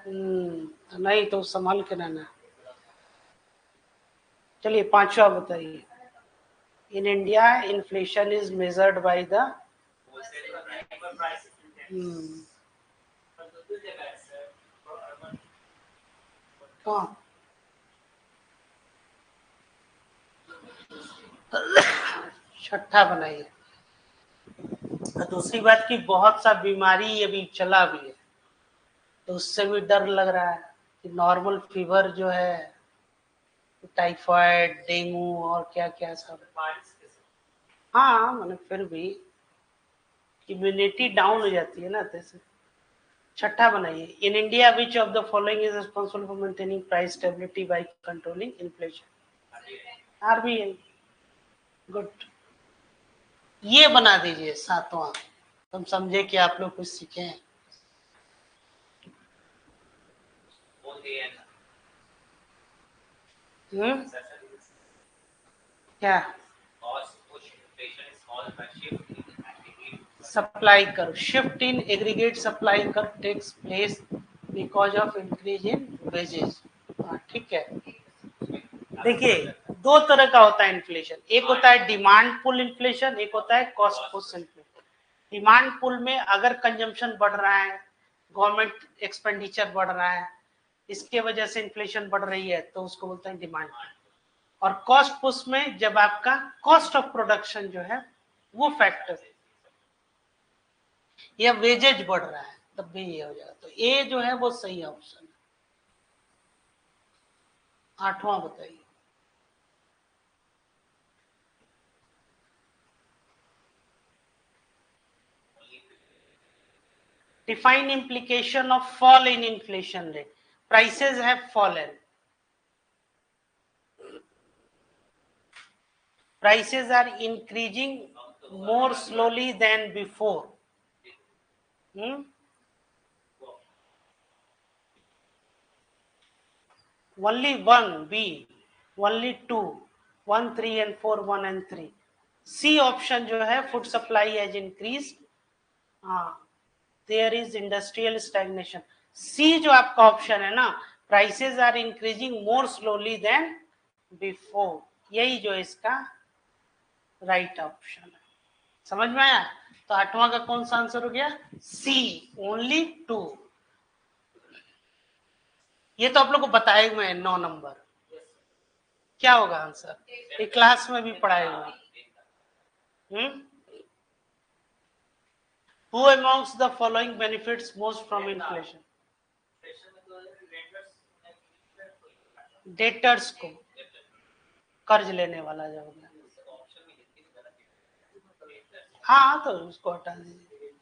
नहीं तो संभाल के रहना। चलिए 5वां बताइए। In India inflation is measured by the छठा बनाइए। दूसरी बात की बहुत सा बीमारी अभी चला भी है, तो उससे भी डर लग रहा है कि नॉर्मल फीवर जो है, टाइफाइड, डेंगू और क्या क्या सब। हाँ, मैंने फिर भी इम्यूनिटी डाउन हो जाती है ना, जैसे। छठा बनाइए। In India which of the following is responsible for maintaining price stability by controlling inflation? RBI. Good. ये बना दीजिए 7वां, हम समझे कि आप लोग कुछ सीखे हैं। क्या supply curve, shift in aggregate supply curve takes place because of increase in wages. ठीक है। देखिए, दो तरह का होता है इन्फ्लेशन, एक होता है डिमांड पुल इन्फ्लेशन, एक होता है cost push inflation. Demand pull में अगर कंजम्पशन बढ़ रहा है, गवर्नमेंट एक्सपेंडिचर बढ़ रहा है, इसके वजह से इन्फ्लेशन बढ़ रही है, तो उसको बोलते हैं डिमांड। और कॉस्ट पुश में जब आपका कॉस्ट ऑफ प्रोडक्शन जो है वो फैक्टर या वेजेज बढ़ रहा है, तब भी ये हो जाएगा। तो ए जो है वो सही ऑप्शन है। 8वां बताइए। Define implication of fall in inflation rate. Prices have fallen. Prices are increasing more slowly than before. Only 1, B. Only 2, 1, 3 and 4, 1 and 3. C option जो है food supply has increased. There is industrial stagnation. C जो आपका option है ना, prices are increasing more slowly than before, यही जो इसका right option है। समझ में आया? तो 8वां का कौन सा आंसर हो गया? सी, ओनली 2। ये तो आप लोग को बताए हुए हैं 9 नंबर। क्या होगा आंसर? ये क्लास में भी पढ़ाए हुए। Who amongst the following benefits most from inflation? Debtors को, कर्ज लेने वाला जो होगा। हाँ, तो उसको हटा दीजिए,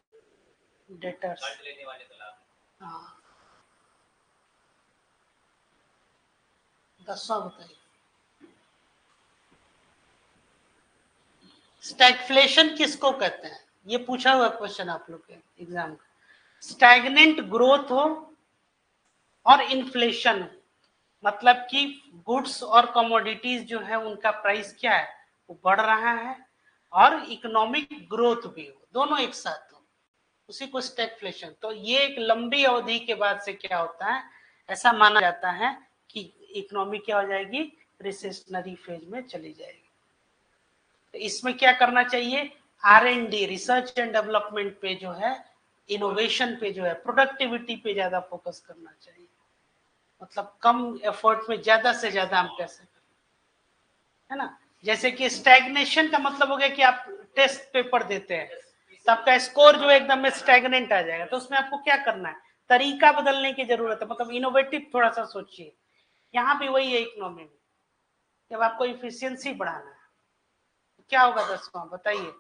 डेटर्स। हाँ, 10वां बताइए। स्टैगफ्लेशन किसको कहते हैं? ये पूछा हुआ क्वेश्चन आप लोग के एग्जाम का। स्टैग्नेंट ग्रोथ हो और इन्फ्लेशन हो, मतलब कि गुड्स और कमोडिटीज जो है उनका प्राइस क्या है, वो बढ़ रहा है, और इकोनॉमिक ग्रोथ भी हो, दोनों एक साथ हो। उसी को स्टैगफ्लेशन। तो ये एक लंबी अवधि के बाद से क्या होता है, ऐसा माना जाता है कि इकोनॉमी क्या हो जाएगी, रिसेशनरी फेज में चली जाएगी। तो इसमें क्या करना चाहिए, R&D, रिसर्च एंड डेवलपमेंट पे जो है, इनोवेशन पे जो है, प्रोडक्टिविटी पे ज्यादा फोकस करना चाहिए। मतलब कम एफर्ट में ज्यादा से ज्यादा हम कैसे, है ना। जैसे कि स्टैग्नेशन का मतलब हो गया कि आप टेस्ट पेपर देते हैं तो आपका स्कोर जो है एकदम स्टैग्नेंट आ जाएगा, तो उसमें आपको क्या करना है, तरीका बदलने की जरूरत है, मतलब इनोवेटिव थोड़ा सा सोचिए। यहाँ भी वही है इकोनॉमी में, जब आपको इफिशियंसी बढ़ाना है तो क्या होगा, 10वां बताइए।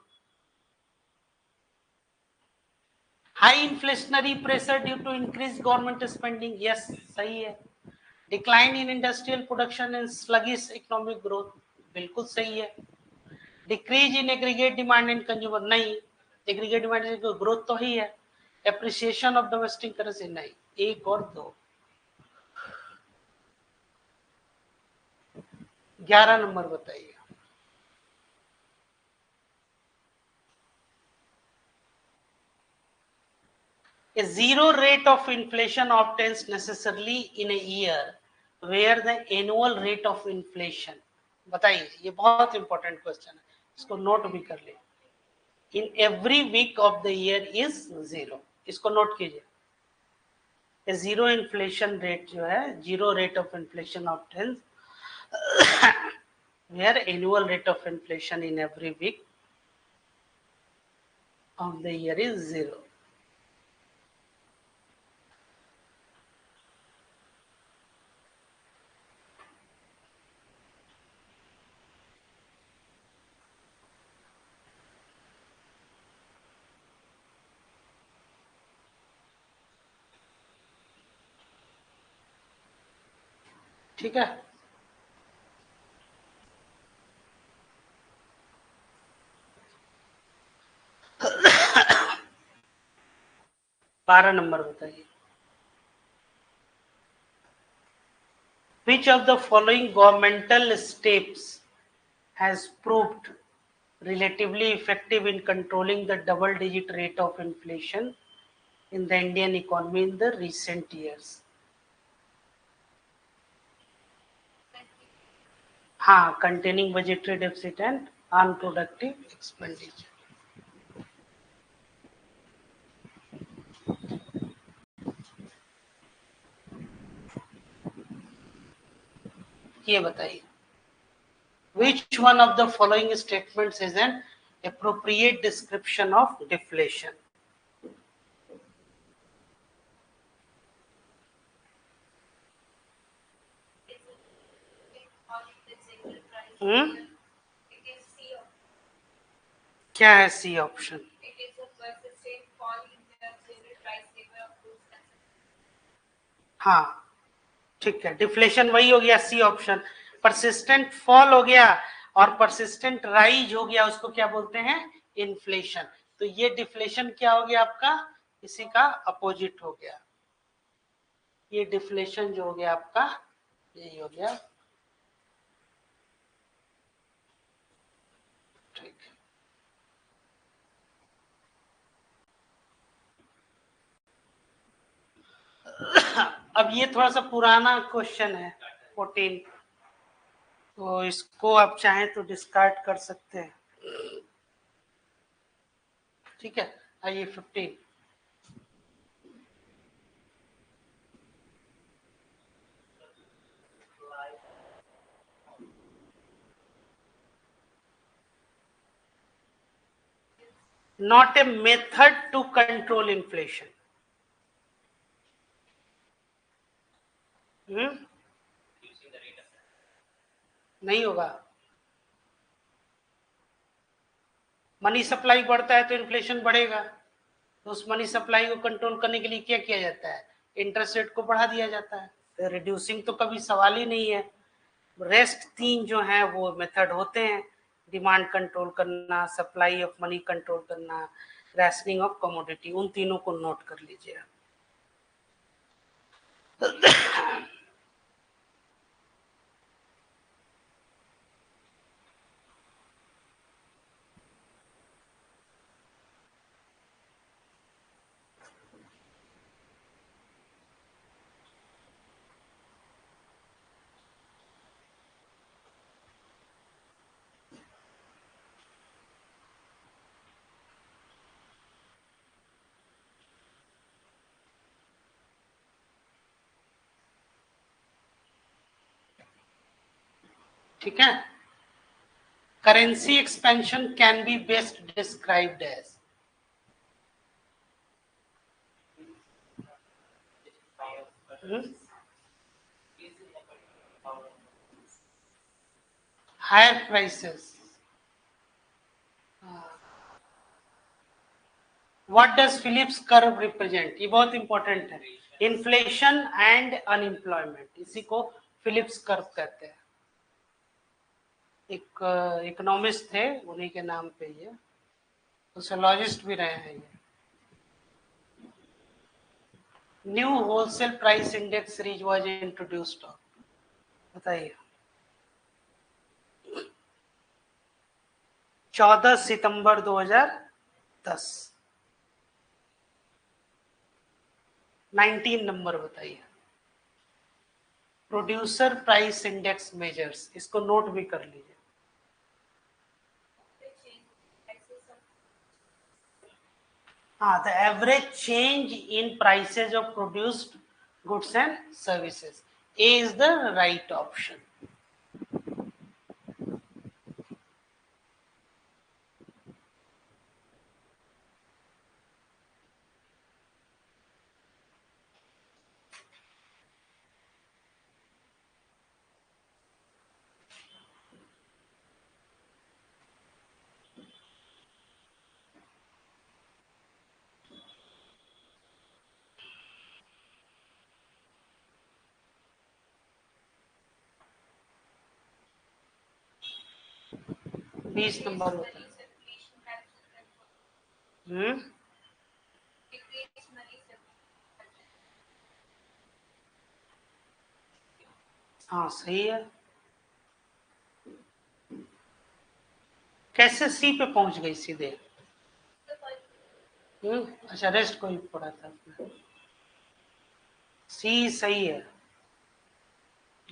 High inflationary pressure due to increase government spending, yes सही है। Decline in industrial production and sluggish economic growth, बिल्कुल सही है। Decrease in aggregate demand and consumer, नहीं, एग्रीगेट डिमांड ग्रोथ तो ही है। एप्रिसिएशन ऑफ डोमेस्टिक करेंसी, नहीं, एक और दो। 11 नंबर बताइए। A zero rate of inflation obtains necessarily in a year where the annual rate of inflation, बताइए, ये बहुत इंपॉर्टेंट क्वेश्चन है, इसको नोट भी कर ले। In every week of the year is zero, इसको नोट कीजिए। जीरो इन्फ्लेशन रेट जो है, zero rate of inflation obtains where annual rate of inflation in every week of the year is zero. ठीक है, बारह नंबर बताइए। Which of the following governmental steps has proved relatively effective in controlling the double-digit rate of inflation in the Indian economy in the recent years? हाँ, containing budgetary deficit and unproductive expenditure. ये बताइए। Which one of the following statements is an appropriate description of deflation? क्या है C option? हाँ ठीक है, deflation वही हो गया सी ऑप्शन। परसिस्टेंट फॉल हो गया और परसिस्टेंट राइज हो गया, उसको क्या बोलते हैं, इन्फ्लेशन। तो ये डिफ्लेशन क्या हो गया आपका, इसी का अपोजिट हो गया। ये डिफ्लेशन जो हो गया आपका, यही हो गया। ठीक, अब ये थोड़ा सा पुराना क्वेश्चन है 14, तो इसको आप चाहें तो डिस्कार्ड कर सकते हैं। ठीक है, आइए 15। Not a method to control inflation. नहीं होगा। मनी सप्लाई बढ़ता है तो इन्फ्लेशन बढ़ेगा, तो उस मनी सप्लाई को कंट्रोल करने के लिए क्या किया जाता है, इंटरेस्ट रेट को बढ़ा दिया जाता है। तो रिड्यूसिंग तो कभी सवाल ही नहीं है। रेस्ट तीन जो है वो मेथड होते हैं, डिमांड कंट्रोल करना, सप्लाई ऑफ मनी कंट्रोल करना, रैशनिंग ऑफ कमोडिटी, उन तीनों को नोट कर लीजिए। ठीक है. Currency expansion can be best described as higher prices. What does Phillips curve represent? ये बहुत इंपॉर्टेंट है. इन्फ्लेशन एंड अनएम्प्लॉयमेंट, इसी को फिलिप्स कर्व कहते हैं. एक इकोनॉमिस्ट थे, उन्हीं के नाम पे ये, सोशियोलॉजिस्ट भी रहे हैं ये. New wholesale price index series was introduced. बताइए. 14 सितंबर 2010. 19 नंबर बताइए. प्रोड्यूसर प्राइस इंडेक्स मेजर्स, इसको नोट भी कर लीजिए. The average change in prices of produced goods and services. A is the right option. बीस नंबर होता है. हाँ सही है. कैसे सी पे पहुंच गई सीधे? अच्छा, रेस्ट को ही पढ़ा था आपने. सी सही है.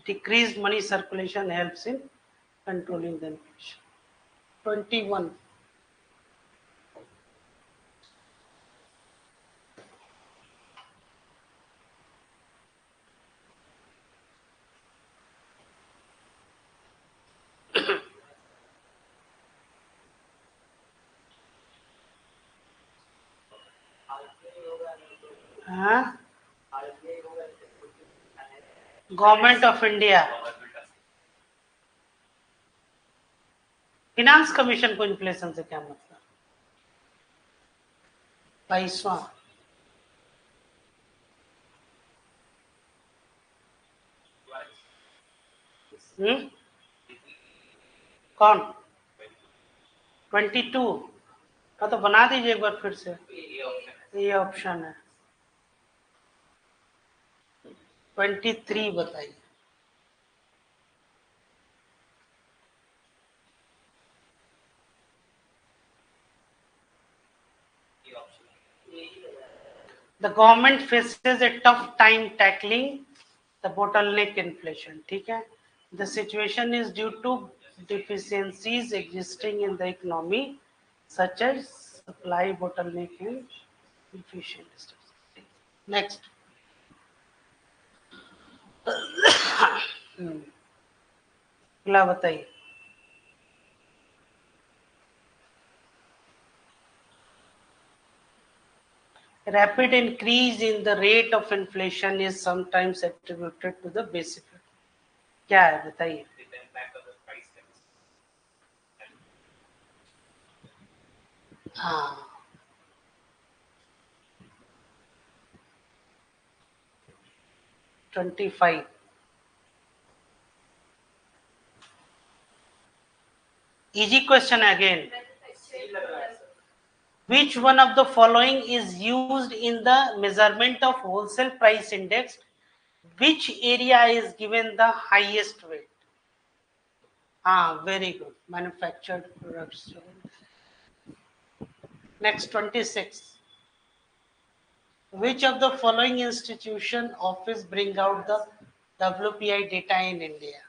Decrease money circulation helps in controlling the inflation. 21. Government of India. Finance commission को इन्फ्लेशन से क्या मतलब? 22वां. कौन? 22 का तो बना दीजिए एक बार फिर से. ये ऑप्शन है. 23 बताइए. The government faces a tough time tackling the bottleneck inflation. ठीक है. The situation is due to deficiencies existing in the economy, such as supply bottleneck and efficient. Next. अगला बताइए. Rapid increase in the rate of inflation is sometimes attributed to the basic. क्या है बताइए. हाँ. $25. Easy question again. Which one of the following is used in the measurement of wholesale price index? Which area is given the highest weight? Very good. Manufactured products. Next, 26. Which of the following institution office bring out the WPI data in India?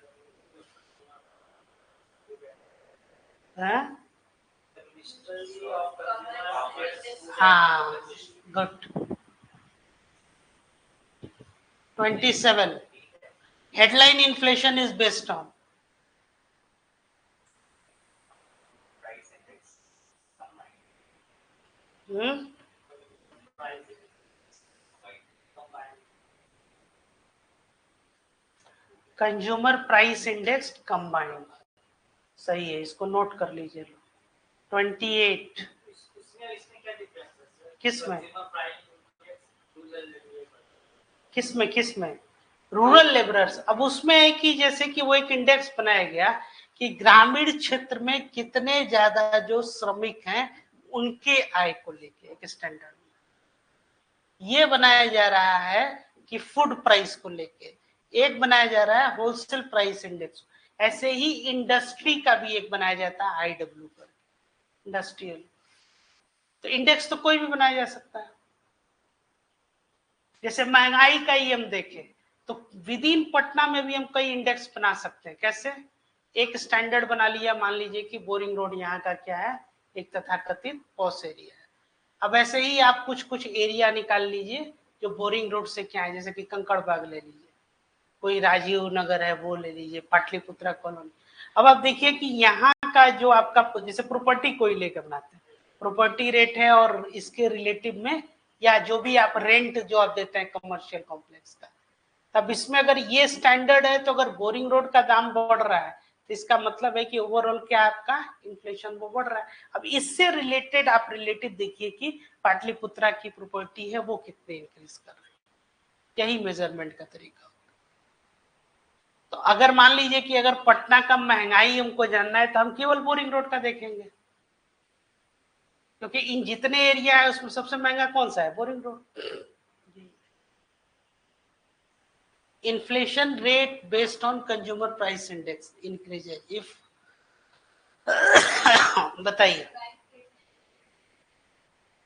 Good. 27. Headline inflation is based on consumer price index combined, सही है, इसको note कर लीजिए। 28 किसमें किसमें किसमें rural labourers. अब उसमें है कि जैसे कि वो एक इंडेक्स बनाया गया कि ग्रामीण क्षेत्र में कितने ज्यादा जो श्रमिक हैं उनके आय को लेके एक स्टैंडर्ड ये बनाया जा रहा है कि फूड प्राइस को लेके एक बनाया जा रहा है होलसेल प्राइस इंडेक्स। ऐसे ही इंडस्ट्री का भी एक बनाया जाता है आईडब्ल्यू पर, इंडस्ट्रियल। तो इंडेक्स तो कोई भी बनाया जा सकता है। जैसे महंगाई का ही हम देखें तो विद इन पटना में भी हम कई इंडेक्स बना सकते हैं। कैसे? एक स्टैंडर्ड बना लिया, मान लीजिए कि बोरिंग रोड यहाँ का क्या है, एक तथाकथित पॉश एरिया है। अब ऐसे ही आप कुछ कुछ एरिया निकाल लीजिए जो बोरिंग रोड से क्या है, जैसे कि कंकड़बाग ले लीजिए, कोई राजीव नगर है वो ले लीजिए, पाटलिपुत्रा कॉलोनी। अब आप देखिए कि यहाँ का जो आपका जैसे प्रॉपर्टी कोई लेकर बनाते हैं, प्रॉपर्टी रेट है और इसके रिलेटिव में या जो भी आप रेंट जो आप देते हैं कमर्शियल कॉम्प्लेक्स का, तब इसमें अगर ये स्टैंडर्ड है तो अगर बोरिंग रोड का दाम बढ़ रहा है तो इसका मतलब है कि ओवरऑल क्या आपका इन्फ्लेशन वो बढ़ रहा है। अब इससे रिलेटेड आप रिलेटिव देखिए कि पाटलिपुत्रा की प्रॉपर्टी है वो कितने इंक्रीज कर रही है, यही मेजरमेंट का तरीका। तो अगर मान लीजिए कि अगर पटना का महंगाई हमको जानना है तो हम केवल बोरिंग रोड का देखेंगे, क्योंकि इन जितने एरिया है उसमें सबसे महंगा कौन सा है, boring road. Inflation rate based on consumer price index increase है इफ बताइए,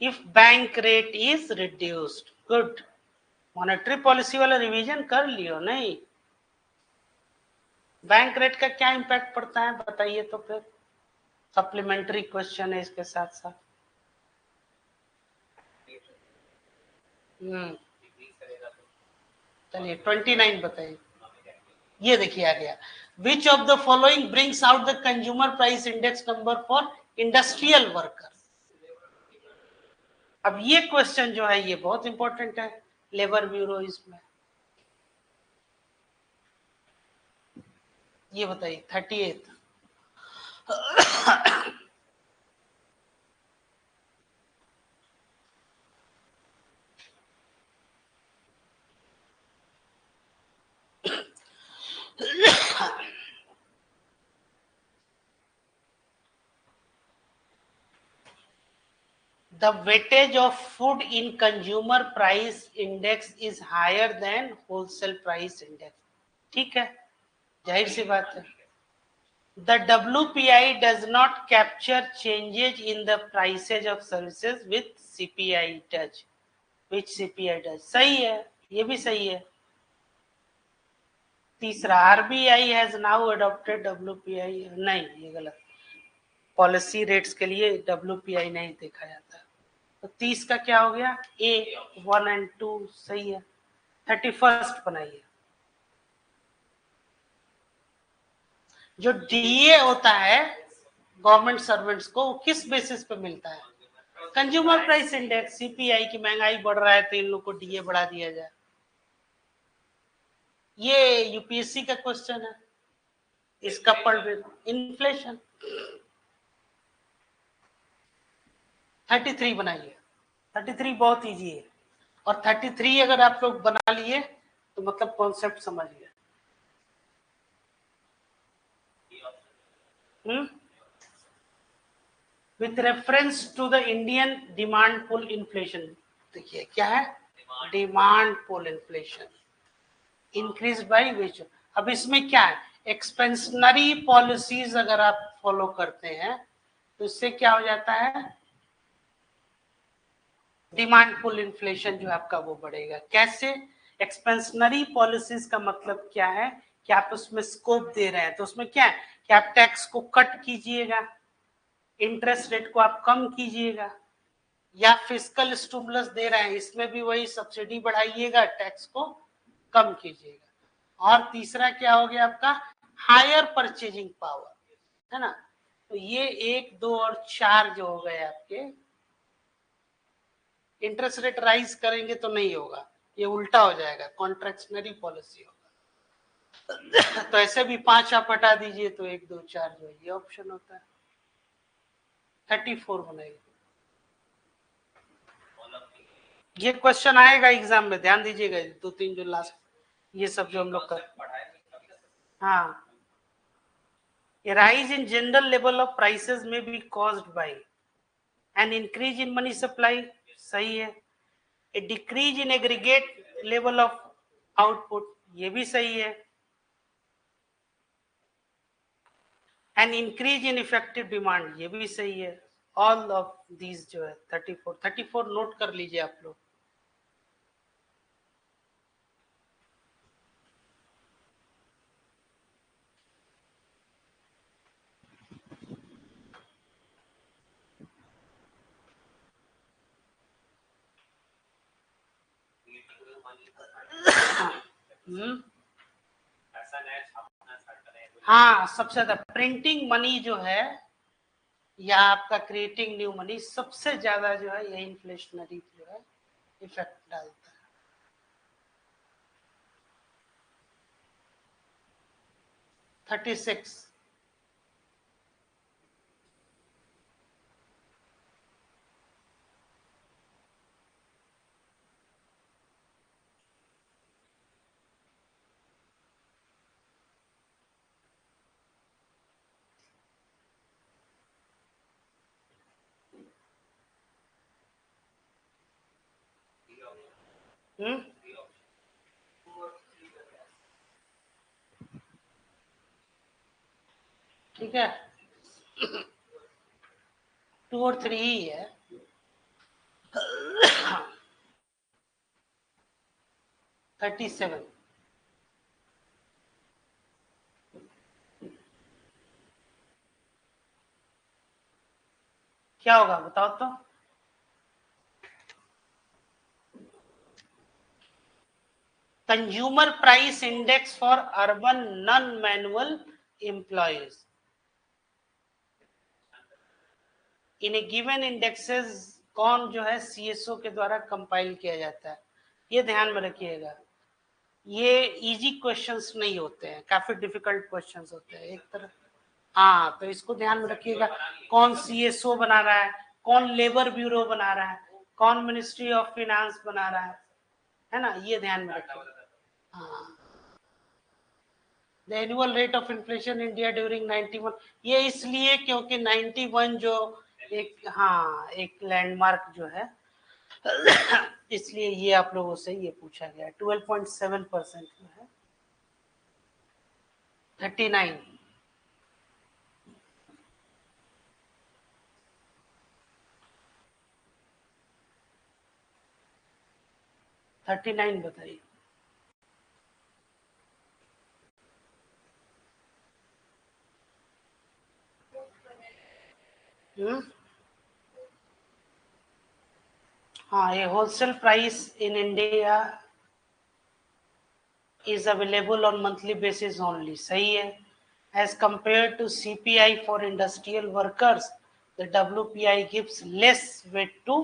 if bank rate is reduced. Good, monetary policy वाला रिवीजन कर लियो। नहीं, बैंक रेट का क्या इंपैक्ट पड़ता है बताइए तो फिर, सप्लीमेंट्री क्वेश्चन है इसके साथ साथ। चलिए 29 बताइए। ये देखिए आ गया, which of the following brings out the consumer price index number for industrial worker. अब ये क्वेश्चन जो है ये बहुत इंपॉर्टेंट है लेबर ब्यूरो इसमें। ये बताइए 38। The weightage of food in consumer price index is higher than wholesale price index। ठीक है, जाहिर सी बात है। The WPI does not capture changes in the prices of services with CPI does, which CPI does। सही है, ये भी सही है। तीसरा, RBI has now adopted WPI। नहीं, ये गलत, पॉलिसी रेट्स के लिए WPI नहीं देखा जाता। तो 30 का क्या हो गया, A 1 and 2 सही है। 31 बनाइए। जो DA होता है गवर्नमेंट सर्वेंट्स को, किस बेसिस पे मिलता है, कंज्यूमर प्राइस इंडेक्स। CPI की महंगाई बढ़ रहा है तो इन लोग को DA बढ़ा दिया जाए। ये यूपीएससी का क्वेश्चन है, इसका पढ़ इन्फ्लेशन। 33 बनाइए। 33 बहुत इजी है, और 33 अगर आप लोग बना लिए तो मतलब कॉन्सेप्ट समझ गए। With reference to the Indian demand pull inflation. देखिए क्या है, demand pull inflation increase by which. अब इसमें क्या है, एक्सपेंशनरी पॉलिसीज अगर आप फॉलो करते हैं तो इससे क्या हो जाता है, डिमांड पुल इन्फ्लेशन जो आपका वो बढ़ेगा। कैसे, एक्सपेंशनरी पॉलिसीज का मतलब क्या है कि आप उसमें स्कोप दे रहे हैं, तो उसमें क्या है कि आप टैक्स को कट कीजिएगा, इंटरेस्ट रेट को आप कम कीजिएगा, या फिस्कल स्टिमुलस दे रहे हैं इसमें भी वही सब्सिडी बढ़ाइएगा, टैक्स को कम कीजिएगा। और तीसरा क्या हो गया आपका, हायर परचेजिंग पावर, है ना। तो ये 1, 2 और 4 जो हो गए आपके, इंटरेस्ट रेट राइज करेंगे तो नहीं होगा, ये उल्टा हो जाएगा, कॉन्ट्रैक्शनरी पॉलिसी होगा। तो ऐसे भी 5 आप हटा दीजिए तो 1 2 4 जो है ये ऑप्शन होता है, 34 बनेगा। ये क्वेश्चन आएगा एग्जाम में, ध्यान दीजिएगा, 2 3 जो लास्ट ये सब जो हम लोग कर, हाँ, a rise in general level of prices may be caused by an increase in money supply, सही है, a decrease in aggregate level of output, ये भी सही है, an increase in effective demand, ये भी सही है, all of these जो है 34 नोट कर लीजिए आप लोग। हाँ, सबसे ज्यादा प्रिंटिंग मनी जो है या आपका क्रिएटिंग न्यू मनी सबसे ज्यादा जो है ये इन्फ्लेशनरी जो है इफेक्ट डालता है। 36 ठीक है, 2 और 3 ही है। हाँ, 37 क्या होगा बताओ तो? Consumer price index for urban non manual employees in A given indexes कौन जो है सीएसओ के द्वारा कंपाइल किया जाता है, ये ध्यान में रखिएगा। ये इजी क्वेश्चंस नहीं होते हैं, काफी डिफिकल्ट क्वेश्चंस होते हैं एक तरह। हाँ, तो इसको ध्यान में रखिएगा, कौन सीएसओ बना रहा है, कौन लेबर ब्यूरो बना रहा है, कौन मिनिस्ट्री ऑफ फिनांस बना रहा है ना, ये ध्यान में रखिएगा। हाँ, the annual rate of inflation India during 91, ये इसलिए क्योंकि 91 जो एक, हाँ, एक लैंडमार्क जो है, इसलिए ये आप लोगों से ये पूछा गया। 12.7% जो है 39 39 बताइए। हाँ, ये wholesale price in India is available on monthly basis only, सही है, as compared to CPI for industrial workers, the WPI gives less weight to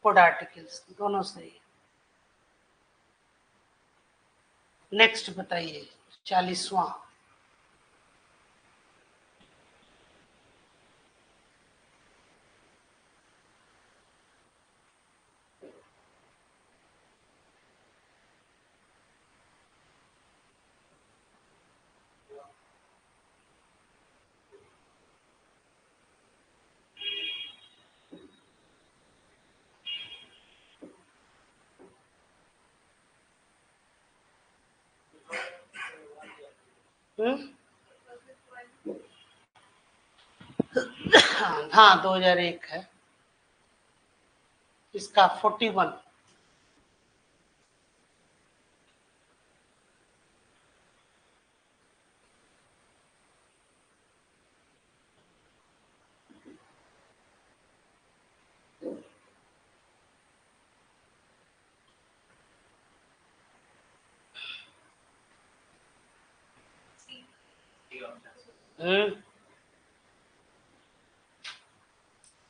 food articles, दोनों सही है। नेक्स्ट बताइए 40वां। हाँ, 2001 है इसका 41।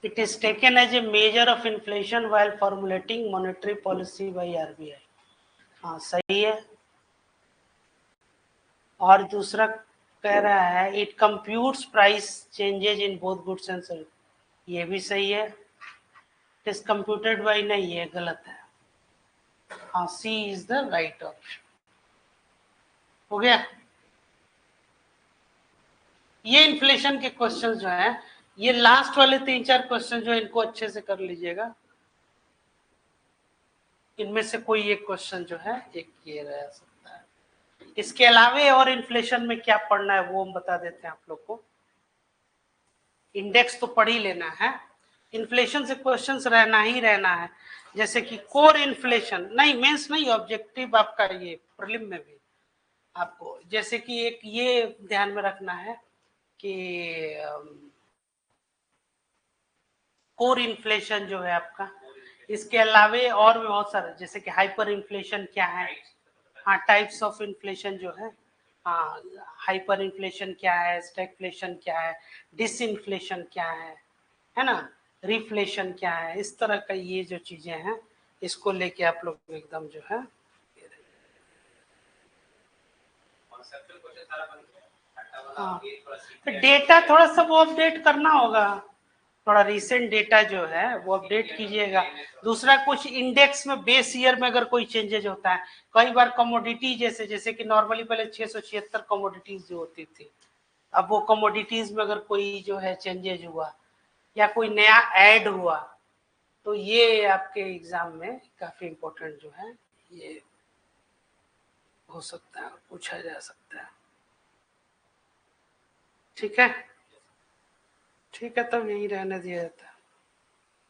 It is taken as a measure of inflation while formulating monetary policy by RBI. हाँ सही है। और दूसरा कह रहा है it computes price changes in both goods and service, ये भी सही है। इट इज कंप्यूटेड बाय, नहीं ये गलत है। हाँ सी इज द राइट ऑप्शन। हो गया। ये इन्फ्लेशन के क्वेश्चन जो है, ये लास्ट वाले 3-4 क्वेश्चन जो है इनको अच्छे से कर लीजिएगा। इनमें से कोई एक क्वेश्चन जो है एक ये रह सकता है। इसके अलावे और इन्फ्लेशन में क्या पढ़ना है वो हम बता देते हैं आप लोग को। इंडेक्स तो पढ़ ही लेना है, इन्फ्लेशन से क्वेश्चंस रहना ही रहना है। जैसे कि कोर इन्फ्लेशन, नहीं मेंस नहीं, ऑब्जेक्टिव आपका ये प्रीलिम में भी आपको, जैसे कि एक ये ध्यान में रखना है कि कोर इन्फ्लेशन जो है आपका, इसके अलावे और भी बहुत सारे, जैसे कि हाइपर इन्फ्लेशन क्या है, हाँ टाइप्स ऑफ इन्फ्लेशन जो है, हाँ हाइपर इन्फ्लेशन क्या है, स्टैगफ्लेशन क्या है, डिसइन्फ्लेशन क्या है ना, रिफ्लेशन क्या है, इस तरह का ये जो चीजें हैं इसको लेके आप लोग एकदम जो है। हाँ तो डेटा थोड़ा सा वो अपडेट करना होगा, थोड़ा रिसेंट डेटा जो है वो अपडेट कीजिएगा। दूसरा कुछ इंडेक्स में बेस ईयर में अगर कोई चेंजेज होता है, कई बार कमोडिटी जैसे कि नॉर्मली पहले 676 कमोडिटीज जो होती थी, अब वो कमोडिटीज में अगर कोई जो है चेंजेज हुआ या कोई नया ऐड हुआ, तो ये आपके एग्जाम में काफी इम्पोर्टेंट जो है ये हो सकता है, पूछा जा सकता है। ठीक है, ठीक है, तब यही रहने दिया जाता है।